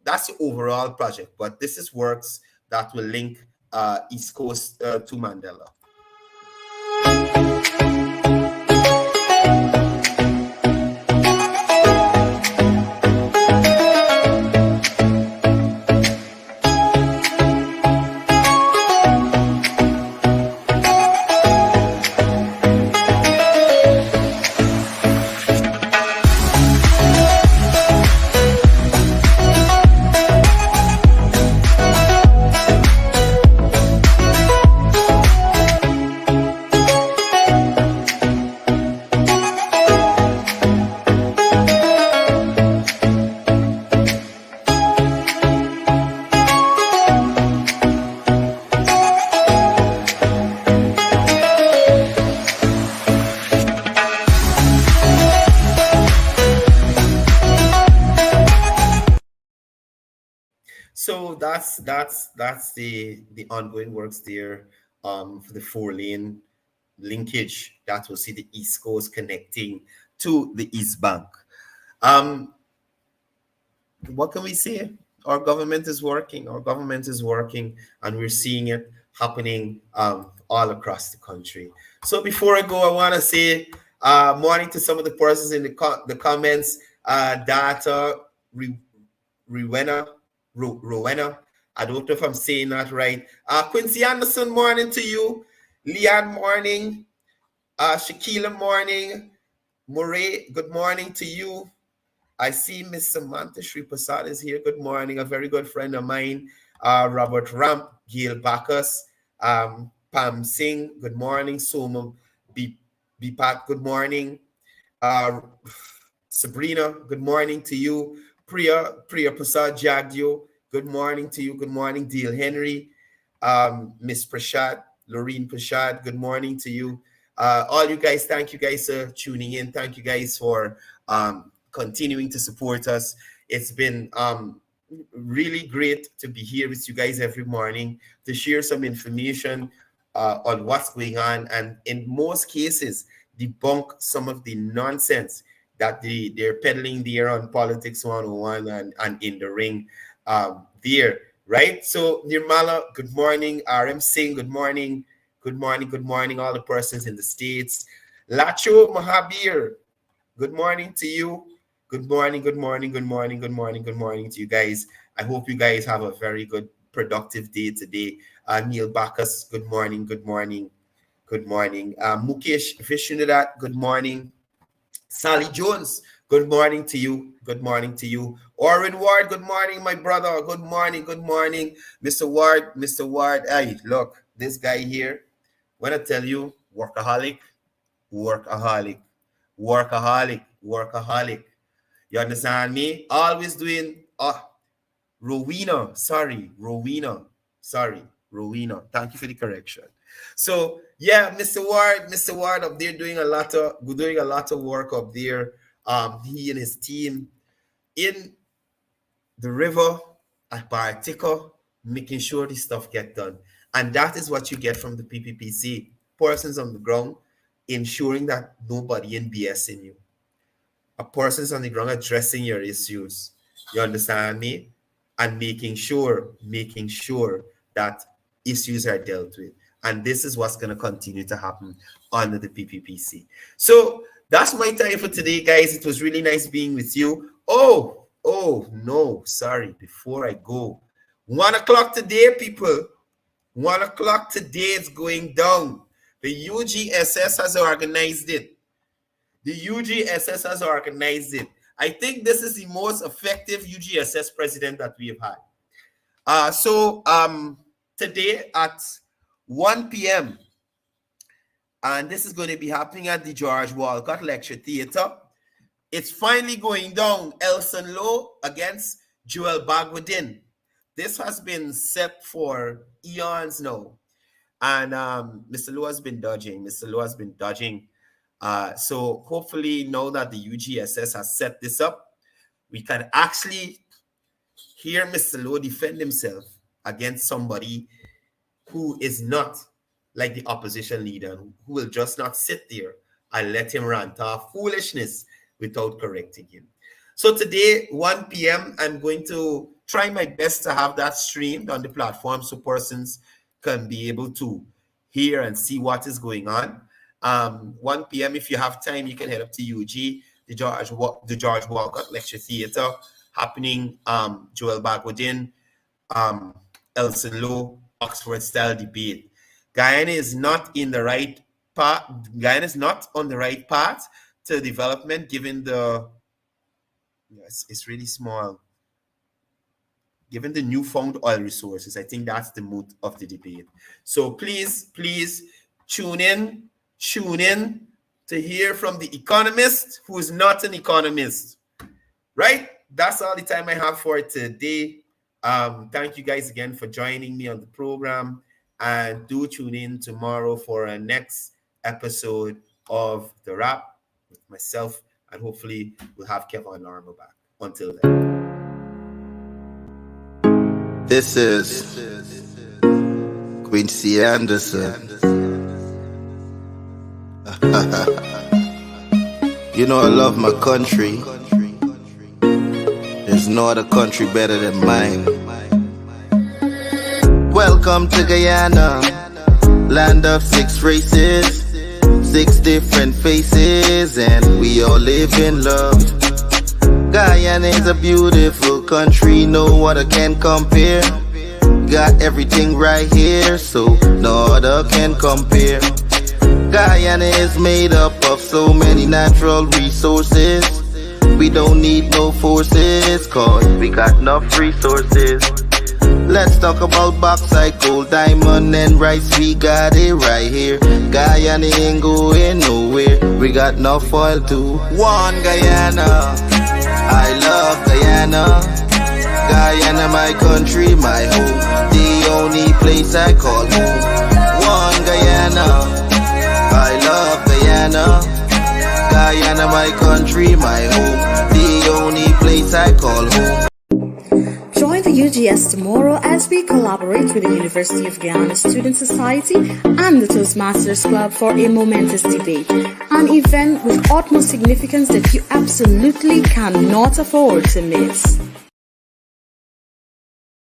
that's the overall project, but this is works that will link East Coast to Mandela. So that's the ongoing works there for the 4-lane linkage that will see the East Coast connecting to the East Bank. What can we say? Our government is working. Our government is working, and we're seeing it happening all across the country. So before I go, I want to say morning to some of the persons in the comments. Data Rowena. I don't know if I'm saying that right. Quincy Anderson, morning to you. Leanne, morning. Shakila, morning. Murray, good morning to you. I see Miss Samantha Shri Prasad is here. Good morning. A very good friend of mine. Robert Ramp, Gail Bacchus, Pam Singh, good morning. Soma Bipat, good morning. Sabrina, good morning to you. Priya Prasad Jagdio, good morning to you. Good morning, Deal Henry. Miss Prashad, Loreen Prashad, good morning to you. All you guys, thank you guys for tuning in. Thank you guys for continuing to support us. It's been really great to be here with you guys every morning to share some information on what's going on, and in most cases debunk some of the nonsense that they're peddling there on Politics 101 and in the ring there, right? So Nirmala, good morning. RM Singh, good morning. Good morning, good morning, all the persons in the States. Lacho Mahabir, good morning to you. Good morning, good morning, good morning, good morning, good morning to you guys. I hope you guys have a very good, productive day today. Neil Bacchus, good morning, good morning, good morning. Mukesh Vishnudat, good morning. Sally Jones, good morning to you. Good morning to you. Orin Ward, good morning, my brother. Good morning, good morning. Mr. Ward. Hey, look, this guy here, when I tell you, workaholic, workaholic, workaholic, workaholic. You understand me? Always doing Rowena. Sorry. Thank you for the correction. So yeah, Mr. Ward up there doing a lot of work up there. He and his team in the river at Bartica, making sure this stuff get done. And that is what you get from the PPPC. Persons on the ground ensuring that nobody in BS in you. A person's on the ground addressing your issues. You understand me? And making sure that issues are dealt with. And this is what's going to continue to happen under the PPPC. So that's my time for today, guys. It was really nice being with you. Oh, no, sorry. Before I go, 1 o'clock today, people. 1 o'clock today, it's going down. The UGSS has organized it. I think this is the most effective UGSS president that we have had. So today at 1 p.m., and this is going to be happening at the George Walcott Lecture Theatre. It's finally going down. Elson Lowe against Joel Bagwadin. This has been set for eons now. And Mr. Lowe has been dodging. So hopefully now that the UGSS has set this up, we can actually hear Mr. Lowe defend himself against somebody who is not like the opposition leader, who will just not sit there and let him rant off foolishness without correcting him. So today, 1 p.m., I'm going to try my best to have that streamed on the platform so persons can be able to hear and see what is going on. 1 p.m., if you have time, you can head up to UG, the George Walcott Lecture Theatre, happening Joel Bagwadin, Elson Lowe, Oxford-style debate. Guyana is not in the right path. Guyana is not on the right path to development, given the it's really small. Given the newfound oil resources, I think that's the mood of the debate. So please tune in to hear from the economist who is not an economist. Right? That's all the time I have for today. Thank you guys again for joining me on the program, and do tune in tomorrow for our next episode of The Wrap with myself, and hopefully we'll have Kevon Lorrimer back. Until then. This is Quincy Anderson. You know I love my country. There's no other country better than mine. Welcome to Guyana, land of 6 races, 6 different faces, and we all live in love. Guyana is a beautiful country, no other can compare. Got everything right here, so no other can compare. Guyana is made up of so many natural resources. We don't need no forces, cause we got enough resources. Let's talk about bauxite, gold, diamond, and rice. We got it right here. Guyana ain't going nowhere. We got enough oil too. One Guyana, I love Guyana. Guyana, my country, my home. The only place I call home. One Guyana, I love Guyana. Guyana, my country, my home. The only place I call home. Join the UGS tomorrow as we collaborate with the University of Guyana Student Society and the Toastmasters Club for a momentous debate, an event with utmost significance that you absolutely cannot afford to miss.